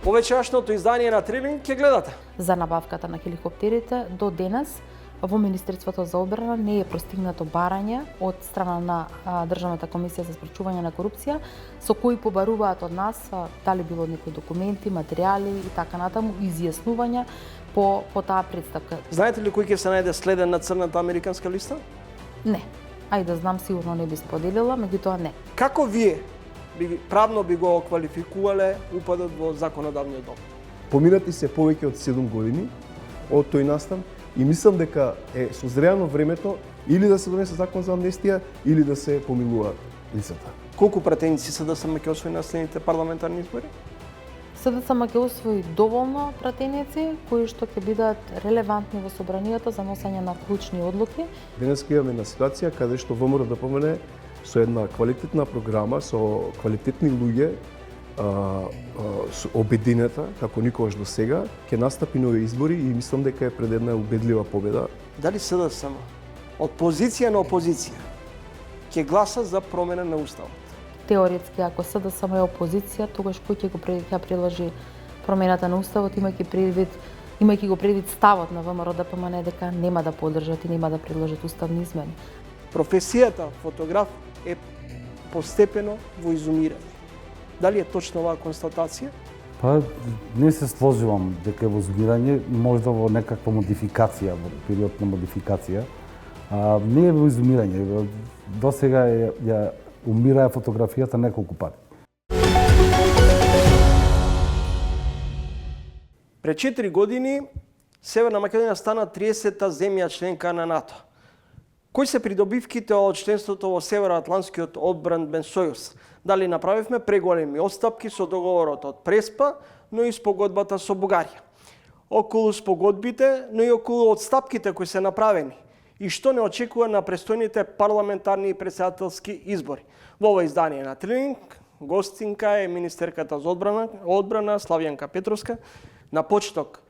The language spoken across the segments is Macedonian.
Повечерашното издание на Трилинг ќе гледате. За набавката на хеликоптерите до денес во Министерството за одбрана не е постигнато барање од страна на Државната комисија за спречување на корупција, со кои побаруваат од нас дали било некои документи, материјали и така натаму, изјаснувања по таа представка. Знаете ли кој ќе се најде следен на црната американска листа? Не. Ајде да знам, сигурно не би споделила, меѓутоа не. Како вие правно би го квалификувале упадот во законодавниот дом? Поминати се повеќе од 7 години од тој настан и мислам дека е созреано времето или да се донесе закон за амнестија или да се помилуваат лицата. Колку пратеници СДСМ ќе освои на следните парламентарни избори? СДСМ ќе освои доволно пратеници кои што ќе бидат релевантни во собранието за носење на клучни одлуки. Денес имаме една ситуација каде што ВМРО да помене со една квалитетна програма, со квалитетни луѓе, со обединета, како никогаш до сега, ќе настапи нови избори и мислам дека е пред една убедлива победа. Дали СДСМ од позиција на опозиција ќе гласа за промена на уставот? Теоретски, ако СДСМ е опозиција, тогаш кој ќе приложи промената на уставот, имајќи го предвид ставот на ВМРО ДПМН дека нема да поддржат и нема да приложат уставни измени. Професијата фотограф е постепено во изумирање. Дали е точна оваа констатација? Па, не се сложувам дека е во изумирање, можда во некаква модификација, во период на модификација. Не е во изумирање. До сега ја умираа фотографијата неколку пати. Пред 4 години Северна Македонија стана 30-та земја членка на НАТО. Кои се придобивките од членството во Североатлантскиот одбранбен сојуз? Дали направивме преголеми отстапки со договорот од Преспа, но и спогодбата со Бугарија? Околу спогодбите, но и околу отстапките кои се направени? И што не очекува на престојните парламентарни и председателски избори? Во ова издание на Трилинг, гостинка е министерката за одбрана Славјанка Петровска. На почеток,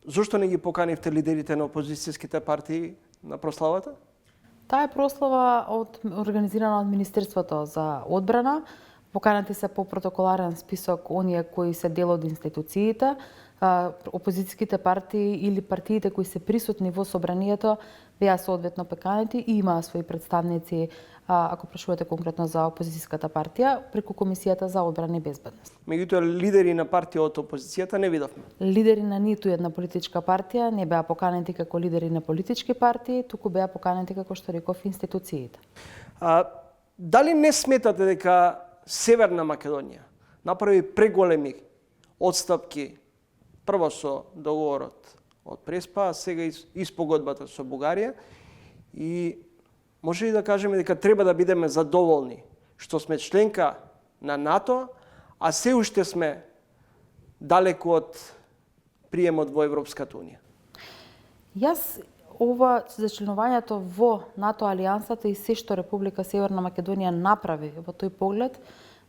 зошто не ги поканивте лидерите на опозицијските партии на прославата? Таа е прослава организирана од Министерството за одбрана. Поканати се по протоколарен список оние кои се дел од институциите, опозицијските партии или партиите кои се присутни во собранието беа соодветно поканети и имаа своји представници, ако прашувате конкретно за опозицијската партија, преку Комисијата за одбрана и безбедност. Меѓутоа, лидери на партија од опозицијата не видовме. Лидери на ниту една политичка партија не беа поканети како лидери на политички партии, туку беа поканети, како што реков, институциите. Дали не сметате дека Северна Македонија направи преголеми отстапки прво со договорот од Преспа, а сега и спогодбата со Бугарија, и може ли да кажеме дека треба да бидеме задоволни што сме членка на НАТО, а се уште сме далеку од приемот во Европската унија? Јас ова за членувањето во НАТО алијансата и се што Република Северна Македонија направи во тој поглед,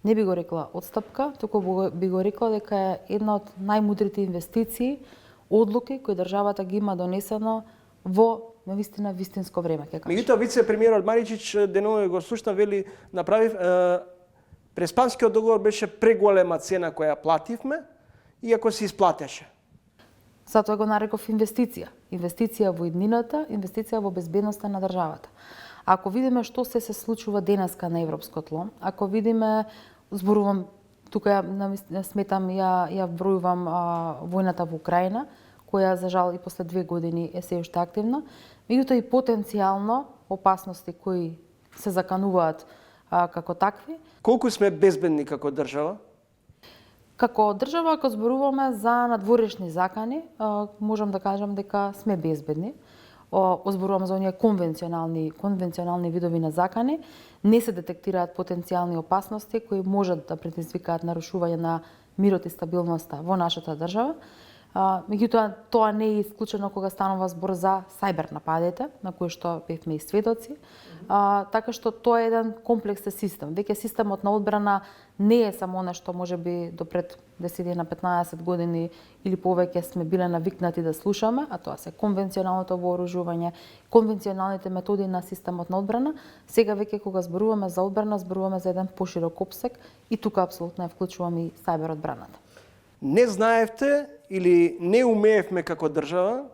не би го рекла отстапка, туку би го рекла дека е една од најмудрите инвестиции, одлуки кои државата ги има донесено во навистина вистинско време, ќе кажам. Меѓутоа, вице-премиерот Маричич денови го слушна, вели, направив Преспанскиот договор беше преголема цена која плативме, иако се исплатеше. Затоа го нареков инвестиција. Инвестиција во иднината, инвестиција во безбедноста на државата. Ако видиме што се случува денеска на европско тло, ако видиме, зборувам, тука сметам, ја бројувам војната во Украина, која за жал и после 2 години е се уште активна, меѓутоа и потенцијално опасности кои се закануваат како такви. Колку сме безбедни како држава? Како држава, ако зборуваме за надворешни закани, можам да кажам дека сме безбедни. Зборувам за оние конвенционални видови на закани, не се детектираат потенцијални опасности кои можат да предизвикаат нарушување на мирот и стабилноста во нашата држава. Меѓутоа, тоа не е исклучено кога станува збор за сајбер нападите, на кои што бевме и сведоци. Така што тоа е еден комплексен систем. Веќе системот на одбрана не е само она што можеби до пред 10 на 15 години или повеќе сме биле навикнати да слушаме, а тоа се конвенционалното вооружување, конвенционалните методи на системот на одбрана. Сега веќе кога зборуваме за одбрана, зборуваме за еден поширок опсек и тука апсолутно ја вклучуваме и сајбер одбраната. Не знаевте или не умеевме како држава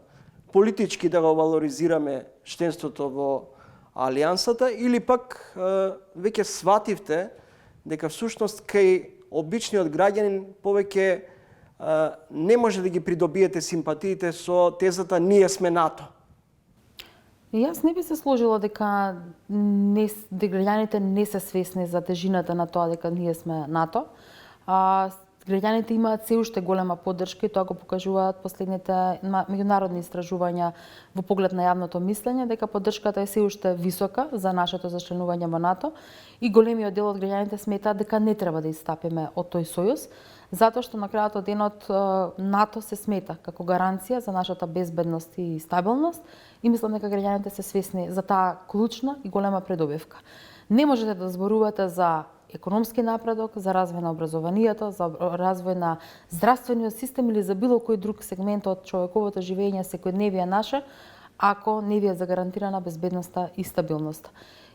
политички да го валоризираме членството во Алијансата или пак веќе свативте дека всушност кај обичниот граѓанин повеќе не може да ги придобиете симпатиите со тезата ние сме НАТО. И јас не би се сложила дека граѓаните не се свесни за тежината на тоа дека ние сме НАТО. Граѓаните имаат се уште голема поддршка и тоа го покажуваат последните меѓународни истражувања во поглед на јавното мислење, дека поддршката е се уште висока за нашето зачленување во НАТО и големиот дел од граѓаните сметаат дека не треба да истапиме од тој сојуз, затоа што на крајот од денот НАТО се смета како гаранција за нашата безбедност и стабилност и мислам дека граѓаните се свесни за таа клучна и голема предобивка. Не можете да зборувате за економски напредок, за развој на образованието, за развој на здравствениот систем или за било кој друг сегмент од човековото живење секојдневие наше, ако не ви е загарантирана безбедноста и стабилноста.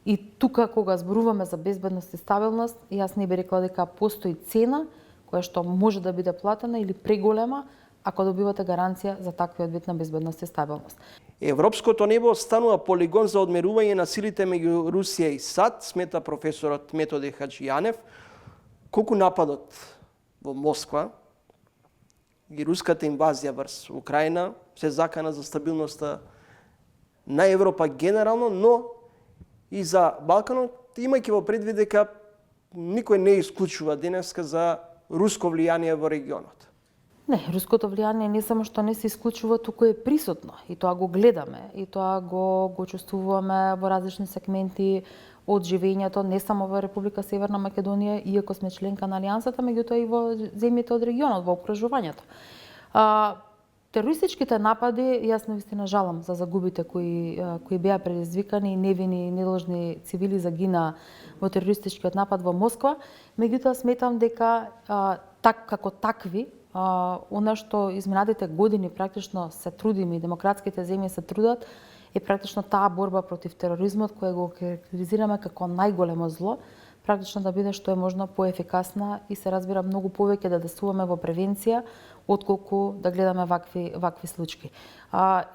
И тука кога зборуваме за безбедност и стабилност, јас не би рекла дека постои цена која што може да биде платена или преголема ако добивате гаранција за таквиот вид на безбедност и стабилност. Европското небо станува полигон за одмерување на силите меѓу Русија и САД, смета професорот Методи Хаџијанев. Колку нападот во Москва и руската инвазија врз Украина се закана за стабилноста на Европа генерално, но и за Балканот, имајќи во предвид дека никој не исклучува денеска за руско влијание во регионот. Не, руското влијание не само што не се исклучува, туку е присутно и тоа го гледаме и тоа го чувствуваме во различни сегменти од живењето не само во Република Северна Македонија, иако сме членка на Алијансата, меѓутоа и во земјите од регионот, во окружувањето. Терористичките напади, јас навистина жалам за загубите кои беа предизвикани и невини и недолжни цивили загина во терористичкиот напад во Москва, меѓутоа сметам дека како такви она што изминатите години практично се трудиме и демократските земји се трудат е практично таа борба против тероризмот која го карактеризираме како најголемо зло, практично да биде што е можно поефикасна и се разбира многу повеќе да действуваме во превенција отколку да гледаме вакви случаи.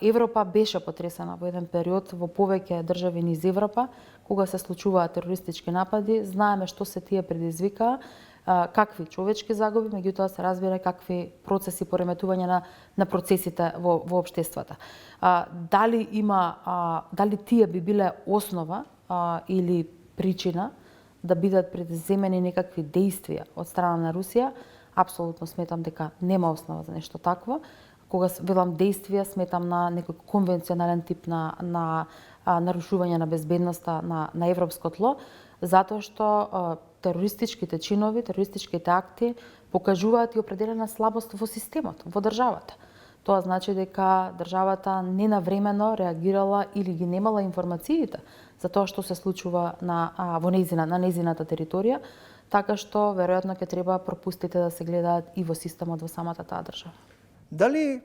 Европа беше потресена во еден период во повеќе држави низ Европа кога се случуваат терористички напади, знаеме што се тие предизвикаа, какви човечки загуби, меѓутоа се разбира какви процеси пореметување на процесите во општествата. Дали тие би биле основа или причина да бидат предземени некакви действија од страна на Русија, апсолутно сметам дека нема основа за нешто такво. Кога велам действија, сметам на некој конвенционален тип на нарушување на безбедноста на европско тло, затоа што терористичките чинови, терористичките акти покажуваат и определена слабост во системот, во државата. Тоа значи дека државата ненавремено реагирала или ги немала информациите за тоа што се случува на нејзината територија, така што веројатно ќе треба пропустите да се гледаат и во системот во самата таа држава. Дали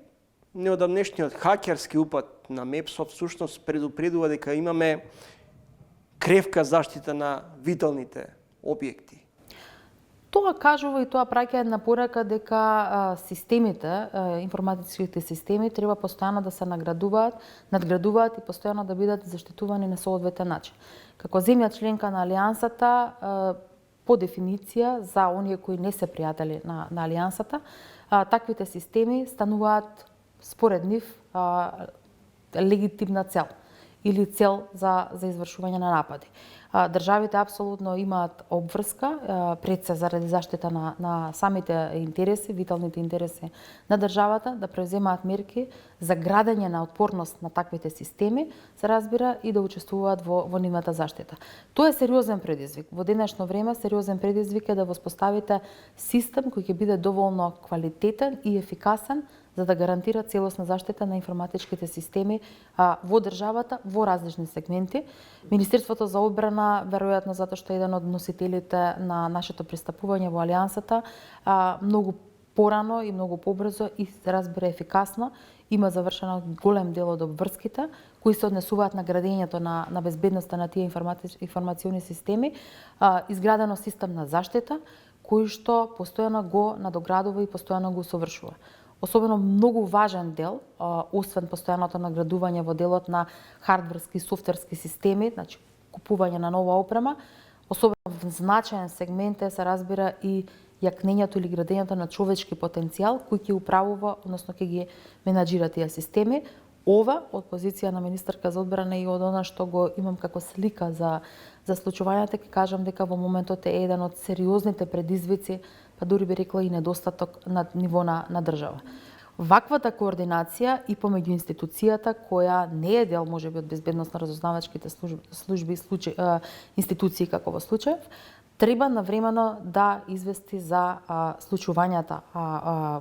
неодамнешниот хакерски упад на МЕПСО всушност предупредува дека имаме кревка заштита на виталните објекти? Тоа кажува и тоа праќа една порака дека системите, информатичките системи треба постојано да се надградуваат и постојано да бидат заштитувани на соодветен начин. Како земја членка на Алијансата, по дефиниција за оние кои не се пријатели на Алијансата, таквите системи стануваат според нив легитимна цел или цел за извршување на напади. Државите апсолутно имаат обврска пред се заради заштита на самите интереси, виталните интереси на државата, да преземаат мерки за градење на отпорност на таквите системи, се разбира и да учествуваат во нивната заштита. Тоа е сериозен предизвик. Во денешно време сериозен предизвик е да воспоставите систем кој ќе биде доволно квалитетен и ефикасен за да гарантира целосна заштита на информатичките системи во државата во различни сегменти. Министерството за одбрана, веројатно затоа што е еден од носителите на нашето пристапување во Алијансата, многу порано и многу побрзо и разбира ефикасно има завршено голем дел од обврските кои се однесуваат на градењето на безбедноста на тие информациони системи, изградено систем на заштита кој што постојано го надоградува и постојано го усовршува. Особено многу важен дел, освен постојаното наградување во делот на хардверски и софтверски системи, значи купување на нова опрема, особено значаен сегмент се разбира и јакнењето или градењето на човечки потенцијал кој ќе управува, односно ќе ги менаџира тие системи. Ова, од позиција на министерка за одбрана и од она што го имам како слика за случувањата, ќе кажам дека во моментот е еден од сериозните предизвици, па дури би рекла и недостаток на ниво на држава. Ваквата координација и помеѓу институцијата, која не е дел можеби од безбедносно-разузнавачките служби, институции како во случаев, треба навремено да извести за случувањата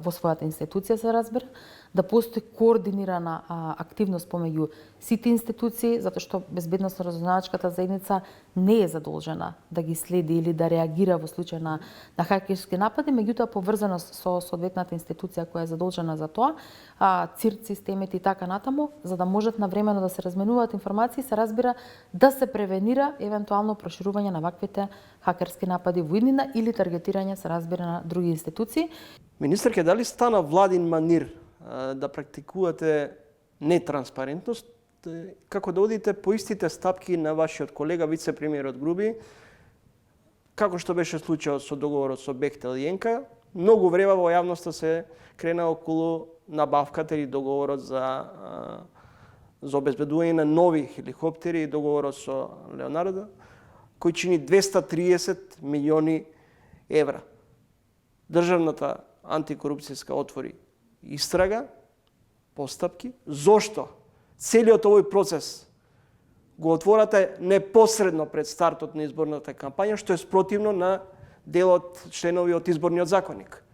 во својата институција, се разбира, да постои координирана активност помеѓу сите институции, затоа што безбедносно-разузнавачката заедница не е задолжена да ги следи или да реагира во случај на хакерски напади, меѓутоа поврзано со соодветната институција која е задолжена за тоа, ЦИРТ системите и така натаму, за да можат навремено да се разменуваат информации, се разбира да се превенира евентуално проширување на ваквите хакерски напади во иднина или таргетирање, се разбира, на други институции. Министерке, дали стана владин манир да практикувате нетранспарентност, како да одите по истите стапки на вашиот колега, вице-премиерот Груби, како што беше случајот со договорот со Бехтел и Енка, многу време во јавноста се крена околу набавката или договорот за обезбедување на нови хеликоптери и договорот со Леонардо, кој чини 230 милиони евра. Државната антикорупцијска отвори истрага, постапки. Зошто целиот овој процес го отворате непосредно пред стартот на изборната кампања, што е спротивно на делот членови од изборниот законник?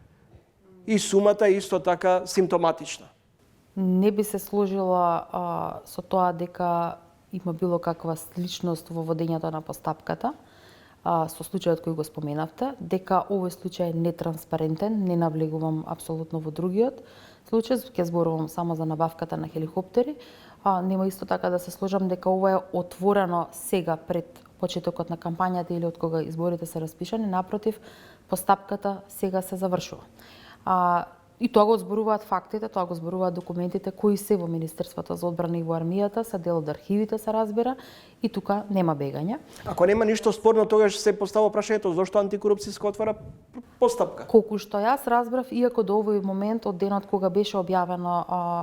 И сумата е исто така симптоматична. Не би се сложила со тоа дека има било каква сличност во водењето на постапката, со случајот кој го споменавте, дека овој случај е нетранспарентен, не навлегувам апсолутно во другиот случај, ќе зборувам само за набавката на хеликоптери. Нема исто така да се сложам дека ова е отворено сега пред почетокот на кампањата или од кога изборите се распишани, напротив, постапката сега се завршува. И тоа го зборуваат фактите, тоа го зборуваат документите кои се во Министерството за одбрана и во армијата, се дел од архивите, се разбира, и тука нема бегање. Ако нема ништо спорно, тогаш се постава прашањето зошто антикорупцијска отвора постапка? Колку што јас разбрав, иако до овој момент, од денот кога беше објавено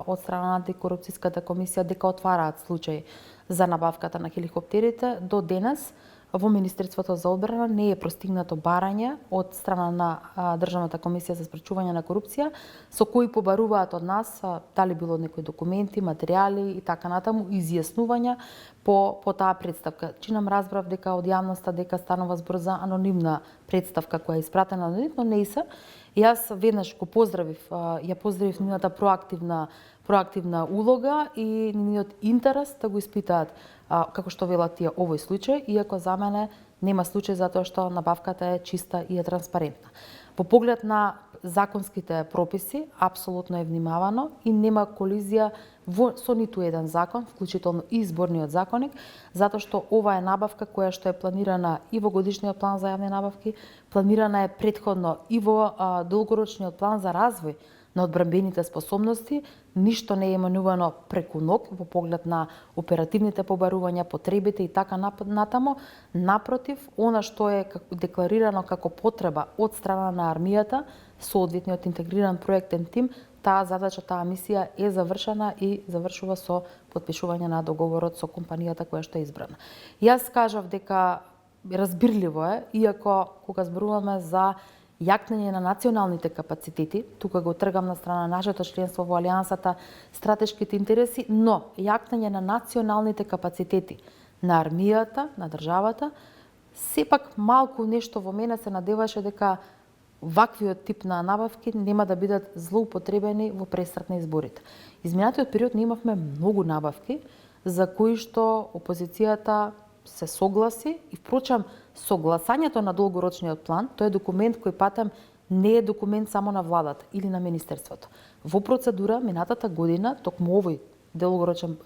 од страна на антикорупцијската комисија дека отвараат случај за набавката на хеликоптерите, до денес во Министерството за одбрана не е простигнато барање од страна на Државната комисија за спречување на корупција, со кои побаруваат од нас дали било некои документи, материјали и така натаму, изјаснувања по таа представка. Чинам разбрав дека од јавноста дека станува збор за анонимна представка која е испратена анонимно, не и се. Јас веднаш го поздравив, ја поздравив нивната проактивна улога и нивниот интерес да го испитаат како што велат тие овој случај, иако за мене нема случај затоа што набавката е чиста и е транспарентна. По поглед на законските прописи, апсолутно е внимавано и нема колизија со ниту еден закон, вклучително и изборниот законник, затоа што ова е набавка која што е планирана и во годишниот план за јавни набавки, планирана е претходно и во долгорочниот план за развој на одбранбените способности, ништо не е именувано преку ног во поглед на оперативните побарувања, потребите и така натаму. Напротив, она што е декларирано како потреба од страна на армијата, соодветниот интегриран проектен тим, таа задача, таа мисија е завршена и завршува со потпишување на договорот со компанијата која што е избрана. Јас кажав дека разбирливо е, иако кога зборуваме за јакнење на националните капацитети, тука го тргам на страна нашето членство во Алијансата, стратешките интереси, но јакнење на националните капацитети на армијата, на државата, сепак малку нешто во мене се надеваше дека ваквиот тип на набавки нема да бидат злоупотребени во пресрат на изборите. Изминатиот период ние имавме многу набавки за кои што опозицијата се согласи и впрочем согласањето на долгорочниот план, тој е документ кој патем не е документ само на владата или на министерството. Во процедура минатата година токму овој долгорочен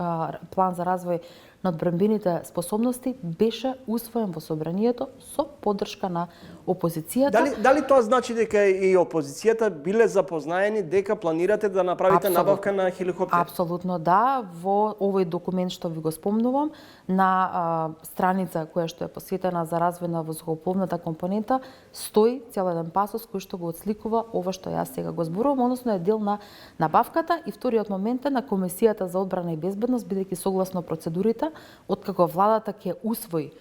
план за развој на одбранбените способности беше усвоен во собранието со поддршка на опозицијата. Дали тоа значи дека и опозицијата биле запознаени дека планирате да направите набавка на хеликоптер? Апсолутно да. Во овој документ што ви го спомнувам, на страница која што е посветена за развој на воздухопловната компонента, стои цел еден пасос кој што го отсликува ова што јас сега го зборувам, односно е дел на набавката и вториот момент е на Комисијата за одбрана и безбедност, бидејќи согласно процедурите, откако владата ќе усвои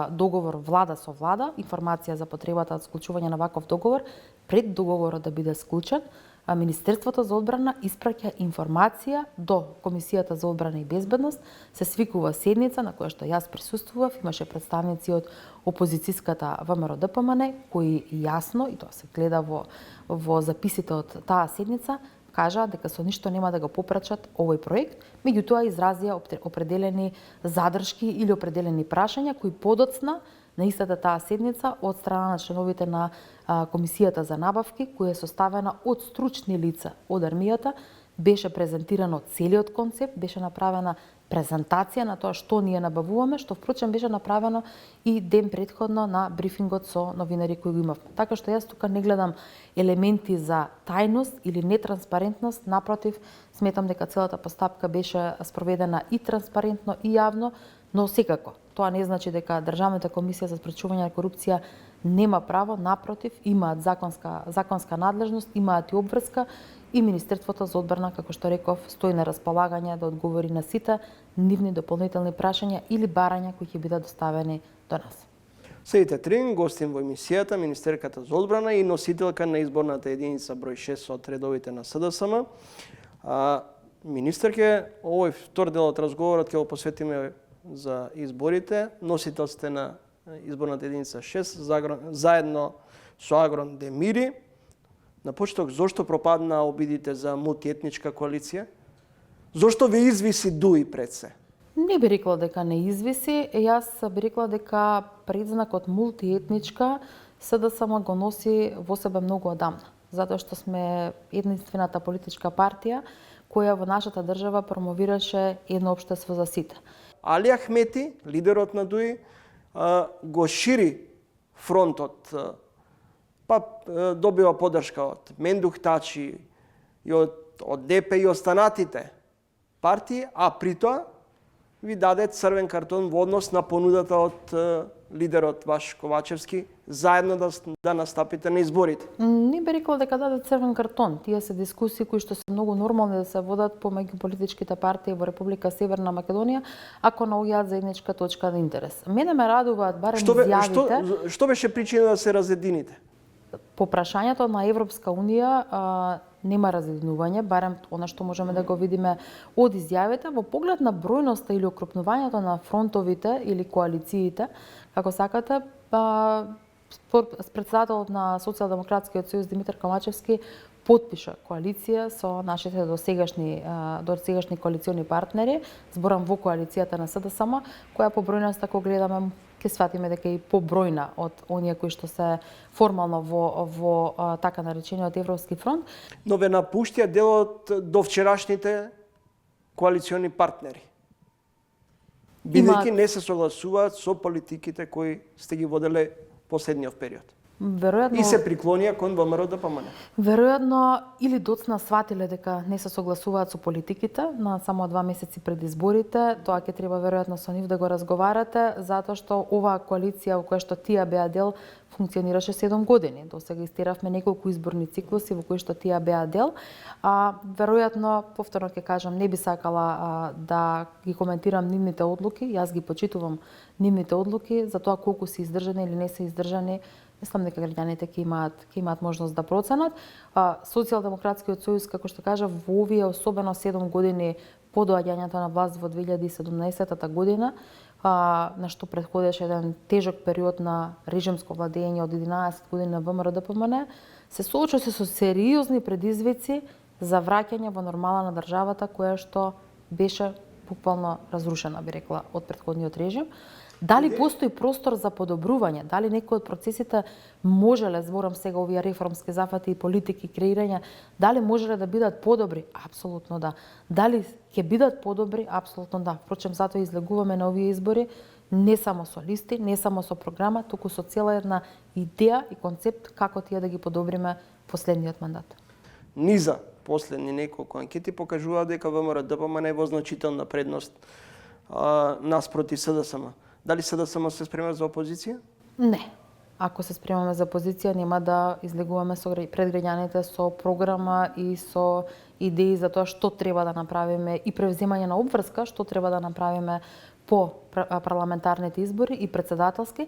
договор влада со влада, информација за потребата од склучување на ваков договор, пред договорот да биде склучен, Министерството за одбрана испраќа информација до Комисијата за одбрана и безбедност, се свикува седница на која што јас присуствував, имаше представници од опозицијската ВМРО-ДПМН кои јасно, и тоа се гледа во записите од таа седница, кажаа дека со ништо нема да го попречат овој проект, меѓутоа изразија определени задршки или определени прашања кои подоцна на истата таа седница од страна на членовите на Комисијата за набавки, која е составена од стручни лица од армијата, беше презентирано целиот концепт, беше направена презентација на тоа што ние набавуваме, што впрочем беше направено и ден претходно на брифингот со новинари кои го имавме. Така што јас тука не гледам елементи за тајност или нетранспарентност, напротив, сметам дека целата постапка беше спроведена и транспарентно и јавно, но секако тоа не значи дека Државната комисија за спречување на корупција нема право, напротив, имаат законска надлежност, имаат и обврска и Министерството за одбрана, како што реков, стои на располагање да одговори на сите нивни дополнителни прашања или барања кои ќе бидат доставени до нас. Следите Трин, гостин во емисијата, министерката за одбрана и носителка на изборната единица број 6 од редовите на СДСМ. Министерке, овој втор дел од разговорот ќе го посветиме за изборите. Носител сте на изборната единица 6, заедно со Агрон Демири. На почеток, зошто пропадна обидите за мултиетничка коалиција? Зошто ви извиси ДУИ пред се? Не би рекла дека не извиси, јас би рекла дека предзнакот мултиетничка СДСМ го носи во себе многу одамна, затоа што сме единствената политичка партија која во нашата држава промовираше едно општество за сите. Али Ахмети, лидерот на ДУИ, го шири фронтот, па добива поддршка од Мендух Тачи и од ДП и останатите партии, а при тоа ви даде црвен картон во однос на понудата од лидерот ваш Ковачевски заедно да настапите на изборите. Не би рекла дека даде црвен картон. Тие се дискусии кои што се многу нормални да се водат помеѓу политичките партии во Република Северна Македонија, ако наоѓаат заедничка точка на интерес. Мене ме радуваат барем изјавите. Што беше причина да се разедините? По прашањето на Европска Унија нема разединување, барем она што можеме да го видиме од изјавите, во поглед на бројноста или окрупнувањето на фронтовите или коалициите, како сакате, председателот на Социјалдемократскиот сојуз Димитар Комачевски потпиша коалиција со нашите досегашни коалициони партнери, зборам во коалицијата на СДСМ, која по бројност, ако гледаме, ќе сватиме дека е побројна од оние кои што се формално во така наречениот Европски фронт. Но ве напуштија делот до вчерашните коалициони партнери, бидејќи не се согласуваат со политиките кои сте ги воделе последниот период. Веројатно, и се приклонија кон ВМРО-ДПМН. Веројатно или доцна сватиле дека не се согласуваат со политиките на само 2 месеци пред изборите, тоа ќе треба веројатно со нив да го разговарате, затоа што оваа коалиција во која што тие беа дел функционираше 7 години. До сега истеравме неколку изборни циклуси во кои што тие беа дел. Веројатно, повторно ќе кажам, не би сакала да ги коментирам нивните одлуки, јас ги почитувам нивните одлуки за тоа колку се издржани или не се издржани. Мислам дека граѓаните ќе имаат можност да проценат. Социјалдемократскиот сојуз, како што кажа, во овие особено 7 години по доаѓањето на власт во 2017 година, на што претходеше еден тежок период на режимско владење од 11 години на ВМРО-ДПМН, се соочува се со сериозни предизвици за враќање во нормала на државата која што беше буквално разрушена, би рекла, од претходниот режим. Дали постои простор за подобрување? Дали некои од процесите можеле, зборам сега овие реформски зафати и политики креирање, дали можеле да бидат подобри? Апсолутно да. Дали ќе бидат подобри? Апсолутно да. Впрочем, затоа излегуваме на овие избори не само со листи, не само со програма, туку со цела една идеја и концепт како тие да ги подобриме последниот мандат. Низа последни неколку анкети покажува дека ВМРО-ДПМН е во значителна предност наспроти СДСМ. Дали СДСМ се спрема за опозиција? Не. Ако се спремаме за позиција, нема да излегуваме пред граѓаните со програма и со идеи за тоа што треба да направиме и превземање на обврска, што треба да направиме по парламентарните избори и председателски.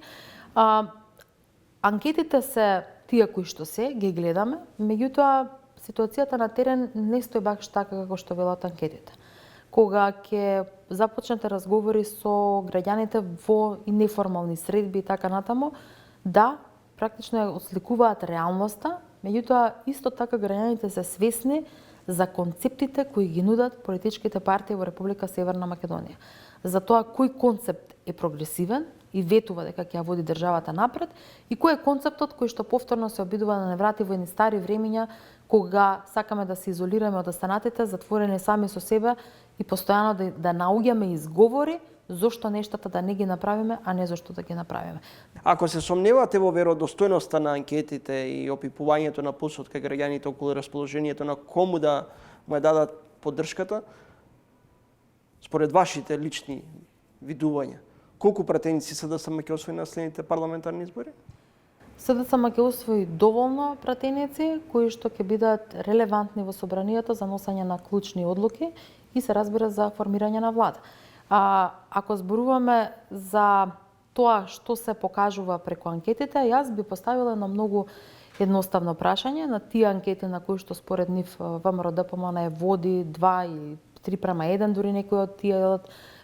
Анкетите се тие кои што се, ги гледаме, меѓутоа ситуацијата на терен не стои баш така како што велат анкетите. Кога ќе започнете разговори со граѓаните во и неформални средби и така натаму, да, практично ја осликуваат реалноста, меѓутоа исто така граѓаните се свесни за концептите кои ги нудат политичките партии во Република Северна Македонија. За тоа кој концепт е прогресивен и ветува дека ќе ја води државата напред и кој е концептот кој што повторно се обидува да не врати во едни стари времиња кога сакаме да се изолираме од останатите, затворени сами со себе и постојано да наоѓаме изговори зошто нештата да не ги направиме, а не зошто да ги направиме. Ако се сомневате во веродостојноста на анкетите и опипувањето на пулсот кај граѓаните околу расположението на кому да му ја дадат поддршката, според вашите лични видувања, колку пратеници СДСМ ќе освои на следните парламентарни избори? СДСМ ќе освои доволно пратеници кои што ќе бидат релевантни во собранието за носење на клучни одлуки и се разбира за формирање на влада. Ако зборуваме за тоа што се покажува преку анкетите, јас би поставила едно многу едноставно прашање на тие анкети на кои што според нив ВМРО-ДПМН води 2 или 3:1, дури некои од тие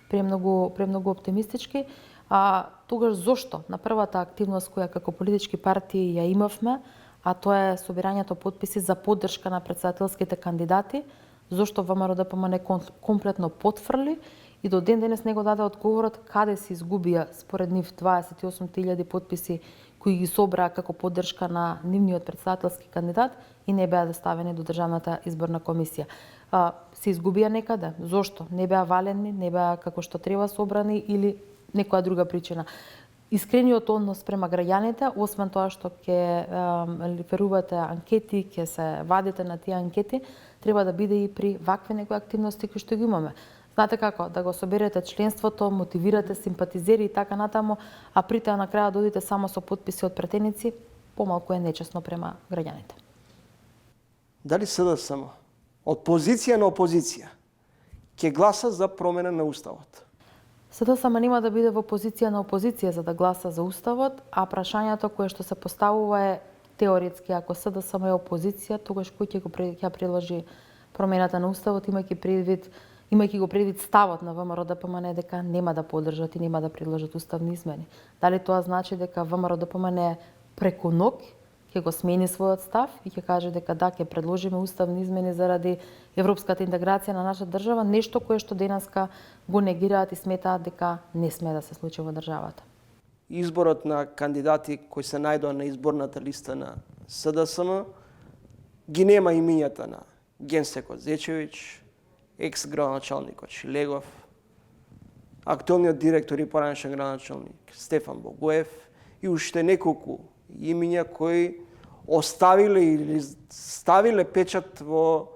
премногу оптимистички. Тогаш зошто на првата активност која како политички партии ја имавме, а тоа е собирањето потписи за поддршка на председателските кандидати, зошто ВМРО-ДПМН комплетно потфрли и до ден денес не го даде одговорот каде се изгубија според нив 28.000 потписи кои ги собраа како поддршка на нивниот председателски кандидат и не беа доставени до Државната изборна комисија. Се изгубија некаде. Зошто? Не беа валени, не беа како што треба собрани или некоја друга причина. Искрениот однос према граѓаните, освен тоа што ќе лиферувате анкети, ќе се вадите на тие анкети, треба да биде и при вакви некои активности кои што ги имаме. Знаете како, да го соберете членството, мотивирате симпатизери и така натаму, а при тоа на крај додите само со потписи од претеници, помалку е нечесно према граѓаните. Дали СДСМ од позиција на опозиција ќе гласа за промена на уставот? СДСМ нема да биде во позиција на опозиција за да гласа за уставот, а прашањето кое што се поставува е теоретски, ако СДСМ е опозиција, тогаш кој ќе приложи промената на уставот, имајќи го предвид ставот на ВМРО-ДПМН дека нема да поддржат и нема да приложат уставни измени. Дали тоа значи дека ВМРО-ДПМН преку ног ќе го смени својот став и ќе каже дека да, ќе предложиме уставни измени заради европската интеграција на нашата држава, нешто кое што денеска го негираат и сметаат дека не сме да се случи во државата. Изборот на кандидати кои се најдоа на изборната листа на СДСМ ги нема имињата на Генсекот Зечевич, екс-градоначалникот Шилегов, актуелниот директор и поранешен градоначалник Стефан Богоев и уште неколку имиња кои оставиле или ставиле печат во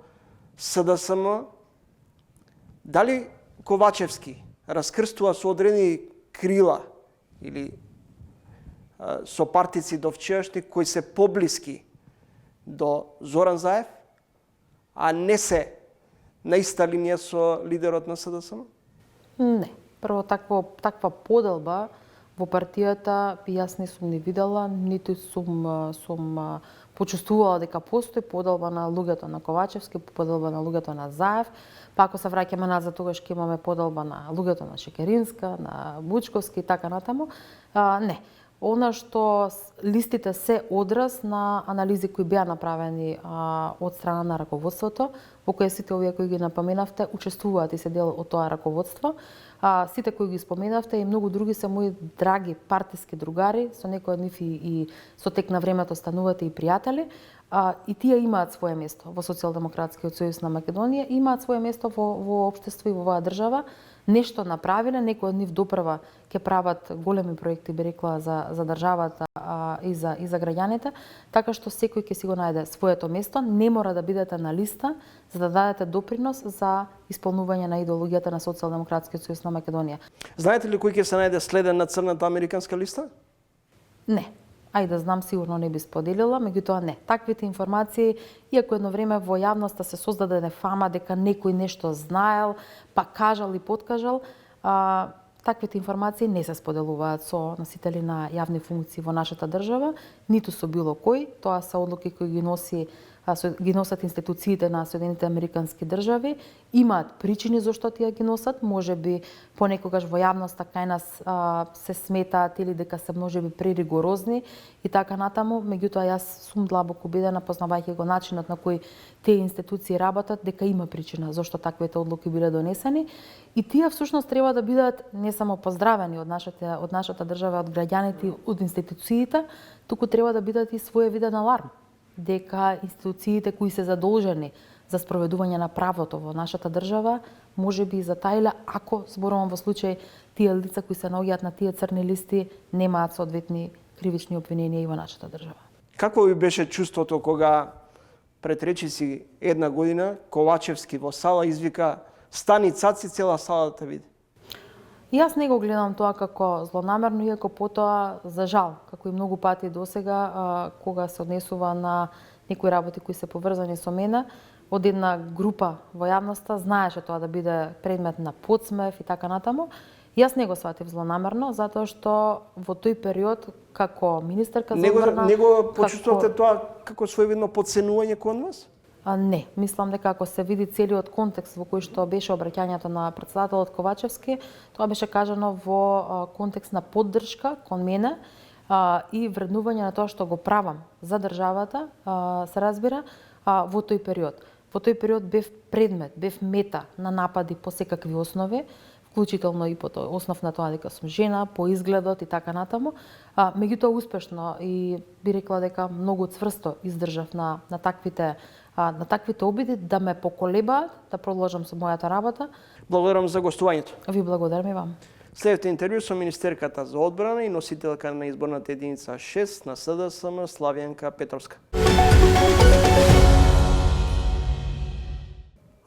СДСМ. Дали Ковачевски раскрстува со одредени крила или со партици довчерашни кои се поблиски до Зоран Заев, а не се на иста линија со лидерот на СДСМ? Не. Прво, таква поделба во партијата јас не сум ни видела, ниту сум почувствувала дека постои поделба на луѓето на Ковачевски, поделба на луѓето на Заев, па ако се враќаме назад, тогаш ќе имаме поделба на луѓето на Шекеринска, на Бучковски и така натаму. Не. Она што листите се одраз на анализи кои беа направени од страна на раководството, во кои сите овие кои ги напоменавте учествуваат и се дел од тоа раководство. Сите кои ги споменавте и многу други се мои драги партиски другари, со некои од нив и со тек на времето станувате и пријатели, и тие имаат свое место во Социјалдемократскиот сојуз на Македонија, имаат свое место во општество и во оваа држава. Нешто направиле, некои од нив допрва ќе прават големи проекти, би рекла, за државата и за граѓаните, така што секој ќе си го најде своето место, не мора да бидете на листа за да дадете допринос за исполнување на идеологијата на Социјалдемократскиот сојуз на Македонија. Знаете ли кој ќе се најде следен на црната американска листа? Не. Ај да знам, сигурно не би споделила, меѓутоа не. Таквите информации, иако едно време во јавноста се создаде фама дека некој нешто знаел, па кажал и подкажал, таквите информации не се споделуваат со носители на јавни функции во нашата држава, ниту со било кој. Тоа се одлуки кои ги носат институциите на Соединените Американски држави, имаат причини зашто тие ги носат, можеби понекогаш во јавноста кај нас се сметаат или дека се можеби преригорозни и така натаму, меѓутоа јас сум длабоко убедена, познавајќи го начинот на кој тие институции работат, дека има причина зашто таквите одлуки биле донесени и тие всушност треба да бидат не само поздравени од нашата држава, од граѓаните, од институциите, туку треба да бидат и своевиден аларм дека институциите кои се задолжени за спроведување на правото во нашата држава, може би затаиле, ако зборувам во случај тие лица кои се наоѓаат на тие црни листи, немаат соодветни кривични обвиненија и во нашата држава. Какво ви беше чувството кога пред речиси една година Ковачевски во сала извика "Стани цаци", цела сала да те види? Јас не го гледам тоа како злонамерно, иако потоа, за жал, како и многу пати досега, кога се однесува на некои работи кои се поврзани со мене, од една група во јавноста знаеше тоа да биде предмет на подсмев и така натаму. Јас не го сватив злонамерно, затоа што во тој период, како министерка за одбрана... Не го почувствувате тоа како своевидно подценување кон вас? Не, мислам дека ако се види целиот контекст во кој што беше обраќањето на претседателот Ковачевски, тоа беше кажано во контекст на поддршка кон мене и вреднување на тоа што го правам за државата, се разбира, во тој период. Во тој период бев предмет, бев мета на напади по секакви основи, вклучително и по тој основ на тоа дека сум жена, по изгледот и така натаму. Меѓутоа успешно и би рекла дека многу цврсто издржав на таквите обиди да ме поколебаат да продолжам со мојата работа. Благодарам за гостувањето. Ви благодарам и вам. Следете интервју со министерката за одбрана и носителка на изборната единица 6 на СДСМ Славјанка Петровска.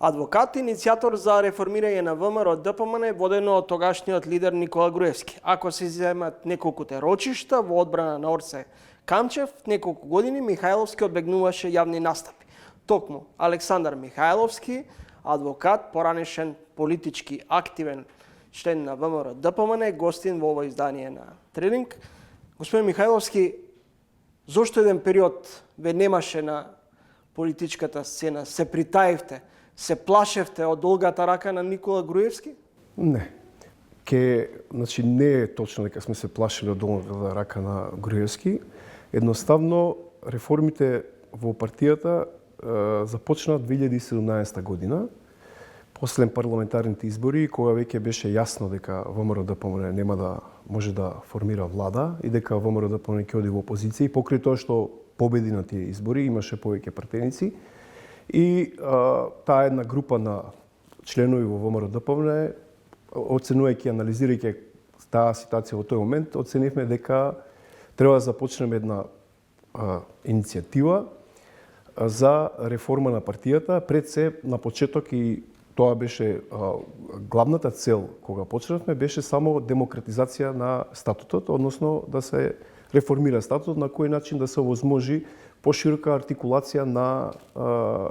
Адвокат, иницијатор за реформирање на ВМРО ДПМН, водено од тогашниот лидер Никола Груевски. Ако се земат неколкуте рочишта во одбрана на Орце Камчев, неколку години Михајловски одбегнуваше јавни настапи. Токму Александар Михајловски, адвокат, поранешен политички активен член на ВМРО ДПМН, гостин во ова издание на Тренинг. Господин Михајловски, зошто еден период ве немаше на политичката сцена? Се притаивте? Се плашевте од долгата рака на Никола Груевски? Не. Значи, не е точно дека сме се плашили од долгата рака на Груевски. Едноставно, реформите во партијата започна 2017 година, после парламентарните избори, кога веќе беше јасно дека ВМРО ДПМН нема да може да формира влада и дека ВМРО ДПМН ќе оди во опозиција, и покрај тоа што победи на тие избори, имаше повеќе пратеници. И таа една група на членови во ВМРО ДПМН, оценувајќи, анализирајќи таа ситуација во тој момент, оценивме дека треба да започнеме една иницијатива за реформа на партијата. Пред се, на почеток, и тоа беше главната цел кога почнавме, беше само демократизација на статутот, односно да се реформира статутот, на кој начин да се овозможи поширока артикулација на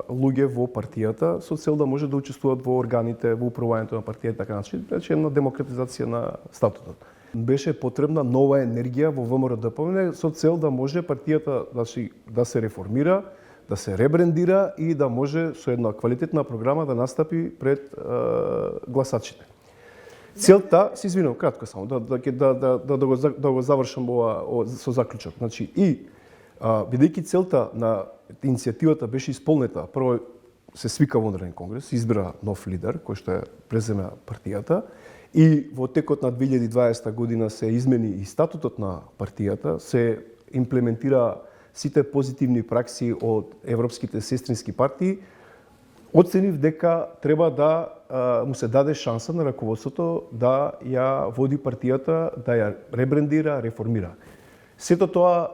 луѓе во партијата со цел да може да учествуваат во органите, во управувањето на партијата и така начин, значи една демократизација на статутот. Беше потребна нова енергија во ВМРО ДПМН со цел да може партијата да се реформира, да се ребрендира и да може со една квалитетна програма да настапи пред гласачите. Целта, се извинувам, кратко само, да го завршам со заклучок. Значи, бидејќи целта на иницијативата беше исполнета, прво се свика вонреден конгрес, избира нов лидер, кој што ја презема партијата, и во текот на 2020 година се измени и статутот на партијата, се имплементира сите позитивни пракси од европските сестрински партии, оценив дека треба да му се даде шанса на раководството да ја води партијата, да ја ребрендира, реформира. Сето тоа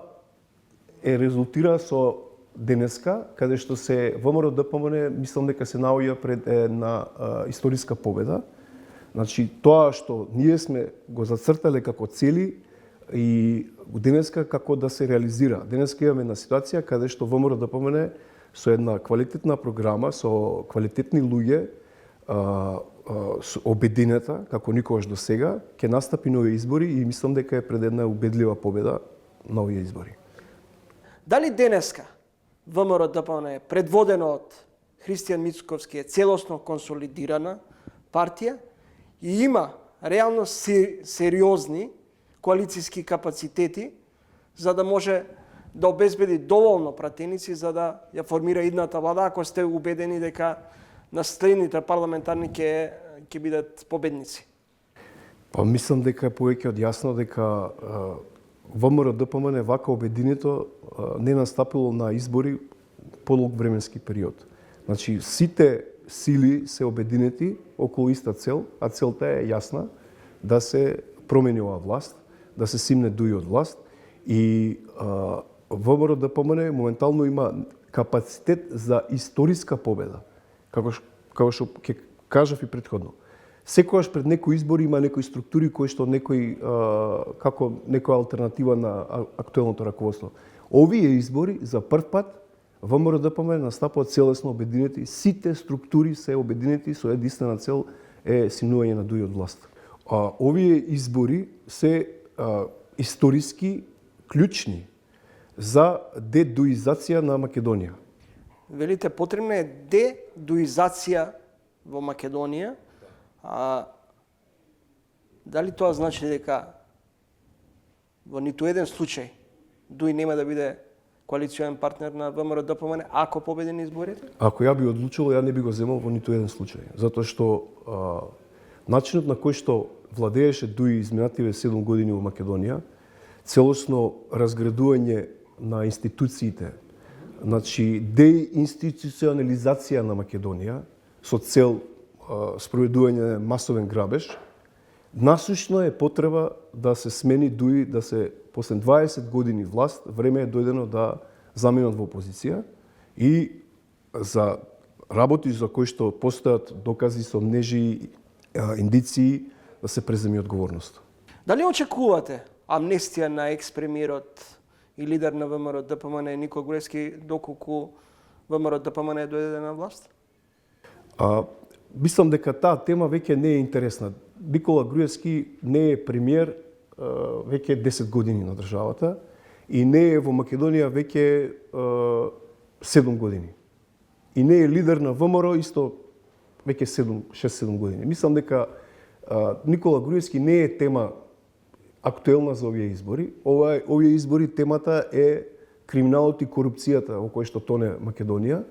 резултира со денеска, каде што се ВМРО-ДПМН, мислам дека се наоѓа пред една историска победа. Значи, тоа што ние сме го зацртале како цели и денеска како да се реализира. Денеска имаме една ситуација каде што ВМРО-ДПМН со една квалитетна програма, со квалитетни луѓе, обединета, како никогаш до сега, ќе настапи нови избори и мислам дека е пред една убедлива победа на овие избори. Дали денеска ВМРО-ДПМН е предводено од Христијан Мицковски, е целосно консолидирана партија и има реално сериозни коалицијски капацитети за да може да обезбеди доволно пратеници за да ја формира идната влада, ако сте убедени дека наследните парламентарни ќе бидат победници? Па мислам дека е повеќе од јасно дека ВМРО-ДПМН вака обединето не настапило на избори подолг временски период. Значи, сите сили се обединети околу иста цел, а целта е јасна, да се промени оваа власт, да се симне дуи од власт и ВМРО-ДПМН моментално има капацитет за историска победа. Како што ќе кажав и претходно. Секогаш пред некои избори има некои структури кои што како некоја алтернатива на актуелното раководство. Овие избори за прв пат ВМРО-ДПМН настапуваат целесно обединети, сите структури се обединети со единствена цел е симнување на дуи од власт. Овие избори се историски клучни за дедуизација на Македонија. Велите, потребна е дедуизација во Македонија. Дали тоа значи дека во ниту еден случај Дуј нема да биде коалицијен партнер на ВМРО-ДПМН ако победи на изборите? Ако ја би одлучил, ја не би го земал во ниту еден случај. Затоа што начинот на кој што владееше Дуј изминативе 7 години во Македонија, целосно разградување на институциите, значи деинституционализација на Македонија со цел спроведување масовен грабеж, насушно е потреба да се смени Дуј, да се после 20 години власт, време е дојдено да заминат во опозиција и за работи за кои што постојат докази, сомнежи, индиции, да се преземи одговорност. Дали очекувате амнестија на екс-премиерот и лидер на ВМРО-ДПМН Никола Груевски доколку ВМРО-ДПМН дојде на власт? Мислам дека таа тема веќе не е интересна. Никола Груевски не е премиер веќе 10 години на државата и не е во Македонија веќе 7 години. И не е лидер на ВМРО исто веќе 6-7 години. Мислам дека Никола Груевски не е тема актуелна за овие избори. Овие избори темата е криминалот и корупцијата во кој што тоне Македонија.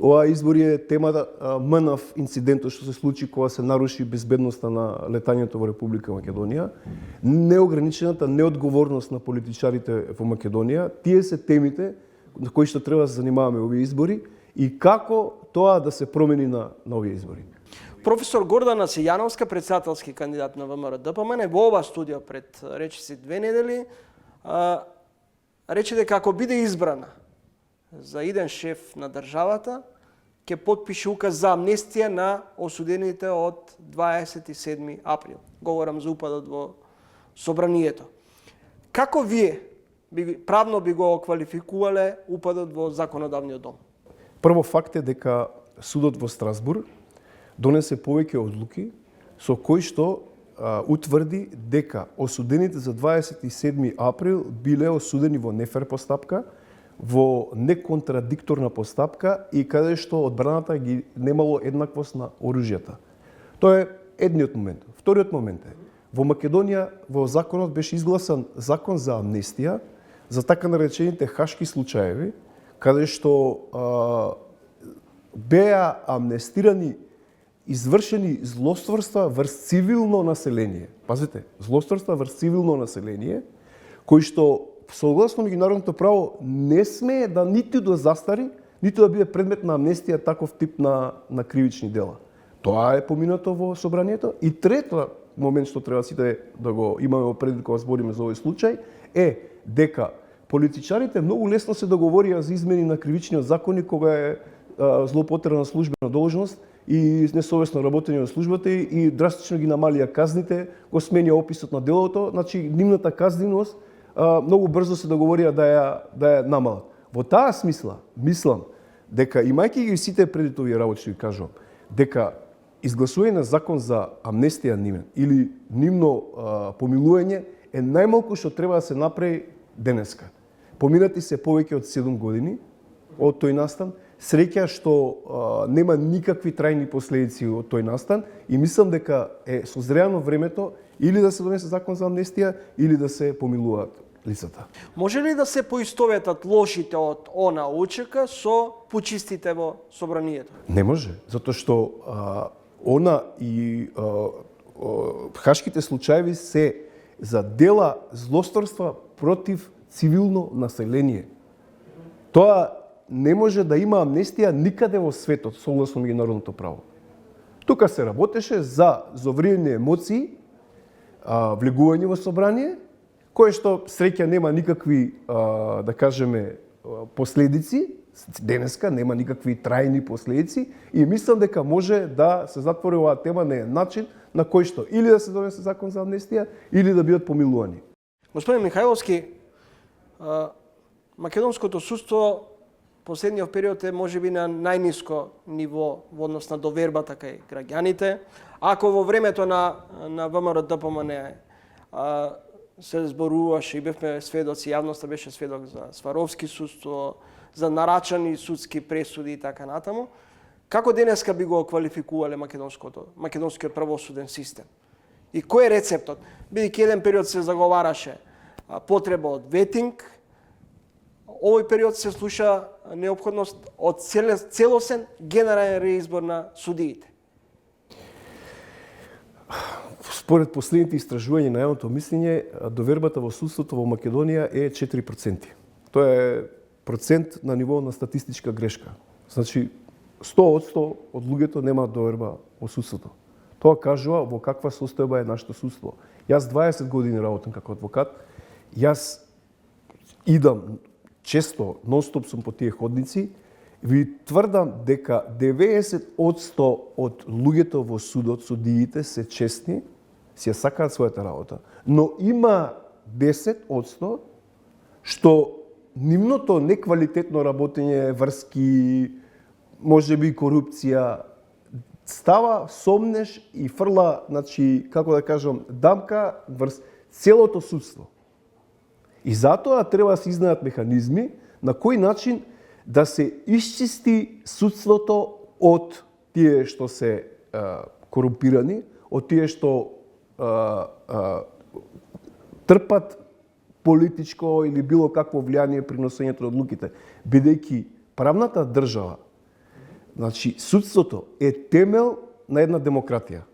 Оваа избори е темата МНАВ инцидентот што се случи кога се наруши безбедноста на летањето во Република Македонија, неограничената неодговорност на политичарите во Македонија, тие се темите на кои што треба да се занимаваме овие избори и како тоа да се промени на овие избори. Професор Гордана Сејановска, председателски кандидат на ВМРО-ДПМН, во ова студија пред речиси 2 недели, рече дека ако биде избрана за иден шеф на државата, ќе потпише указ за амнестија на осудените од 27 април. Говорам за упадот во собранието. Како вие правно би го квалификувале упадот во законодавниот дом? Прво факт е дека судот во Страсбург донесе повеќе одлуки со кои што утврди дека осудените за 27 април биле осудени во нефер постапка, во неконтрадикторна постапка и каде што одбраната ги немало еднаквост на оружјата. Тоа е едниот момент. Вториот момент е, во Македонија во законот беше изгласан закон за амнестија за така наречените хашки случаеви, каде што беа амнестирани извршени злосторства врз цивилно население. Пазите, злосторства врз цивилно население, кои што согласно меѓународното право не смее да ниту да застари, ниту да биде предмет на амнестија таков тип на кривични дела. Тоа е поминато во собранието. И трето момент што треба сите да го имаме во предвид кога збориме за овој случај е дека политичарите многу лесно се договорија за измени на кривичниот законник кога е злоупотреба на службена должност и несовесно работење на службата и драстично ги намалија казните, го сменија описот на делото, значи нивната казненост многу брзо се договорија да ја намалат. Во таа смисла, мислам дека имајќи ги сите преди овие работи што ги кажувам, дека изгласување на закон за амнестија нимен или нивно помилување е најмалку што треба да се направи денеска. Поминати се повеќе од 7 години од тој настан, среќа што нема никакви трајни последици од тој настан и мислам дека е созреано времето или да се донесе закон за амнестија или да се помилуваат лицата. Може ли да се поистоветат лошите од она УЧК со пучистите во собранието? Не може, затоа што она и хашките случаеви се за дела злосторства против цивилно население. Тоа не може да има амнестија никаде во светот, согласно меѓународното право. Тука се работеше за зовриени емоции, влегување во собрание, кое што среќа нема никакви, да кажеме, последици, денеска нема никакви трајни последици и мислам дека може да се затвори оваа тема на начин на кој што или да се донесе закон за амнестија или да бидат помилувани. Господин Михајловски, македонското судство последниот период е можеби на најниско ниво во однос на довербата кај граѓаните. Ако во времето на ВМРО-ДПМН се зборуваше и бевме сведоци, јавноста беше сведок за Сваровски судство, за нарачани судски пресуди и така натаму, како денеска би го квалификувале македонскиот правосуден систем? И кој е рецептот? Бидејќи еден период се заговараше потреба од ветинг, овој период се слуша неопходност од целосен генерален реизбор на судиите. Според последните истражувања на јавното мислење, довербата во судството во Македонија е 4%. Тоа е процент на ниво на статистичка грешка. Значи, 100% од луѓето нема доверба во судството. Тоа кажува во каква состојба е нашето судство. Јас 20 години работам како адвокат, јас идам често, нон-стоп сум по тие ходници, ви тврдам дека 90% од луѓето во судот, судиите се честни, си ја сакаат својата работа, но има 10% што нивното неквалитетно работење, врски, можеби корупција, става сомнеш и фрла, значи, како да кажам, дамка врз целото судство. И затоа треба да се изнајдат механизми на кој начин да се исчисти судството од тие што се корумпирани, од тие што трпат политичко или било какво влијание при носењето на одлуките, бидејќи правната држава, значи судството е темел на една демократија.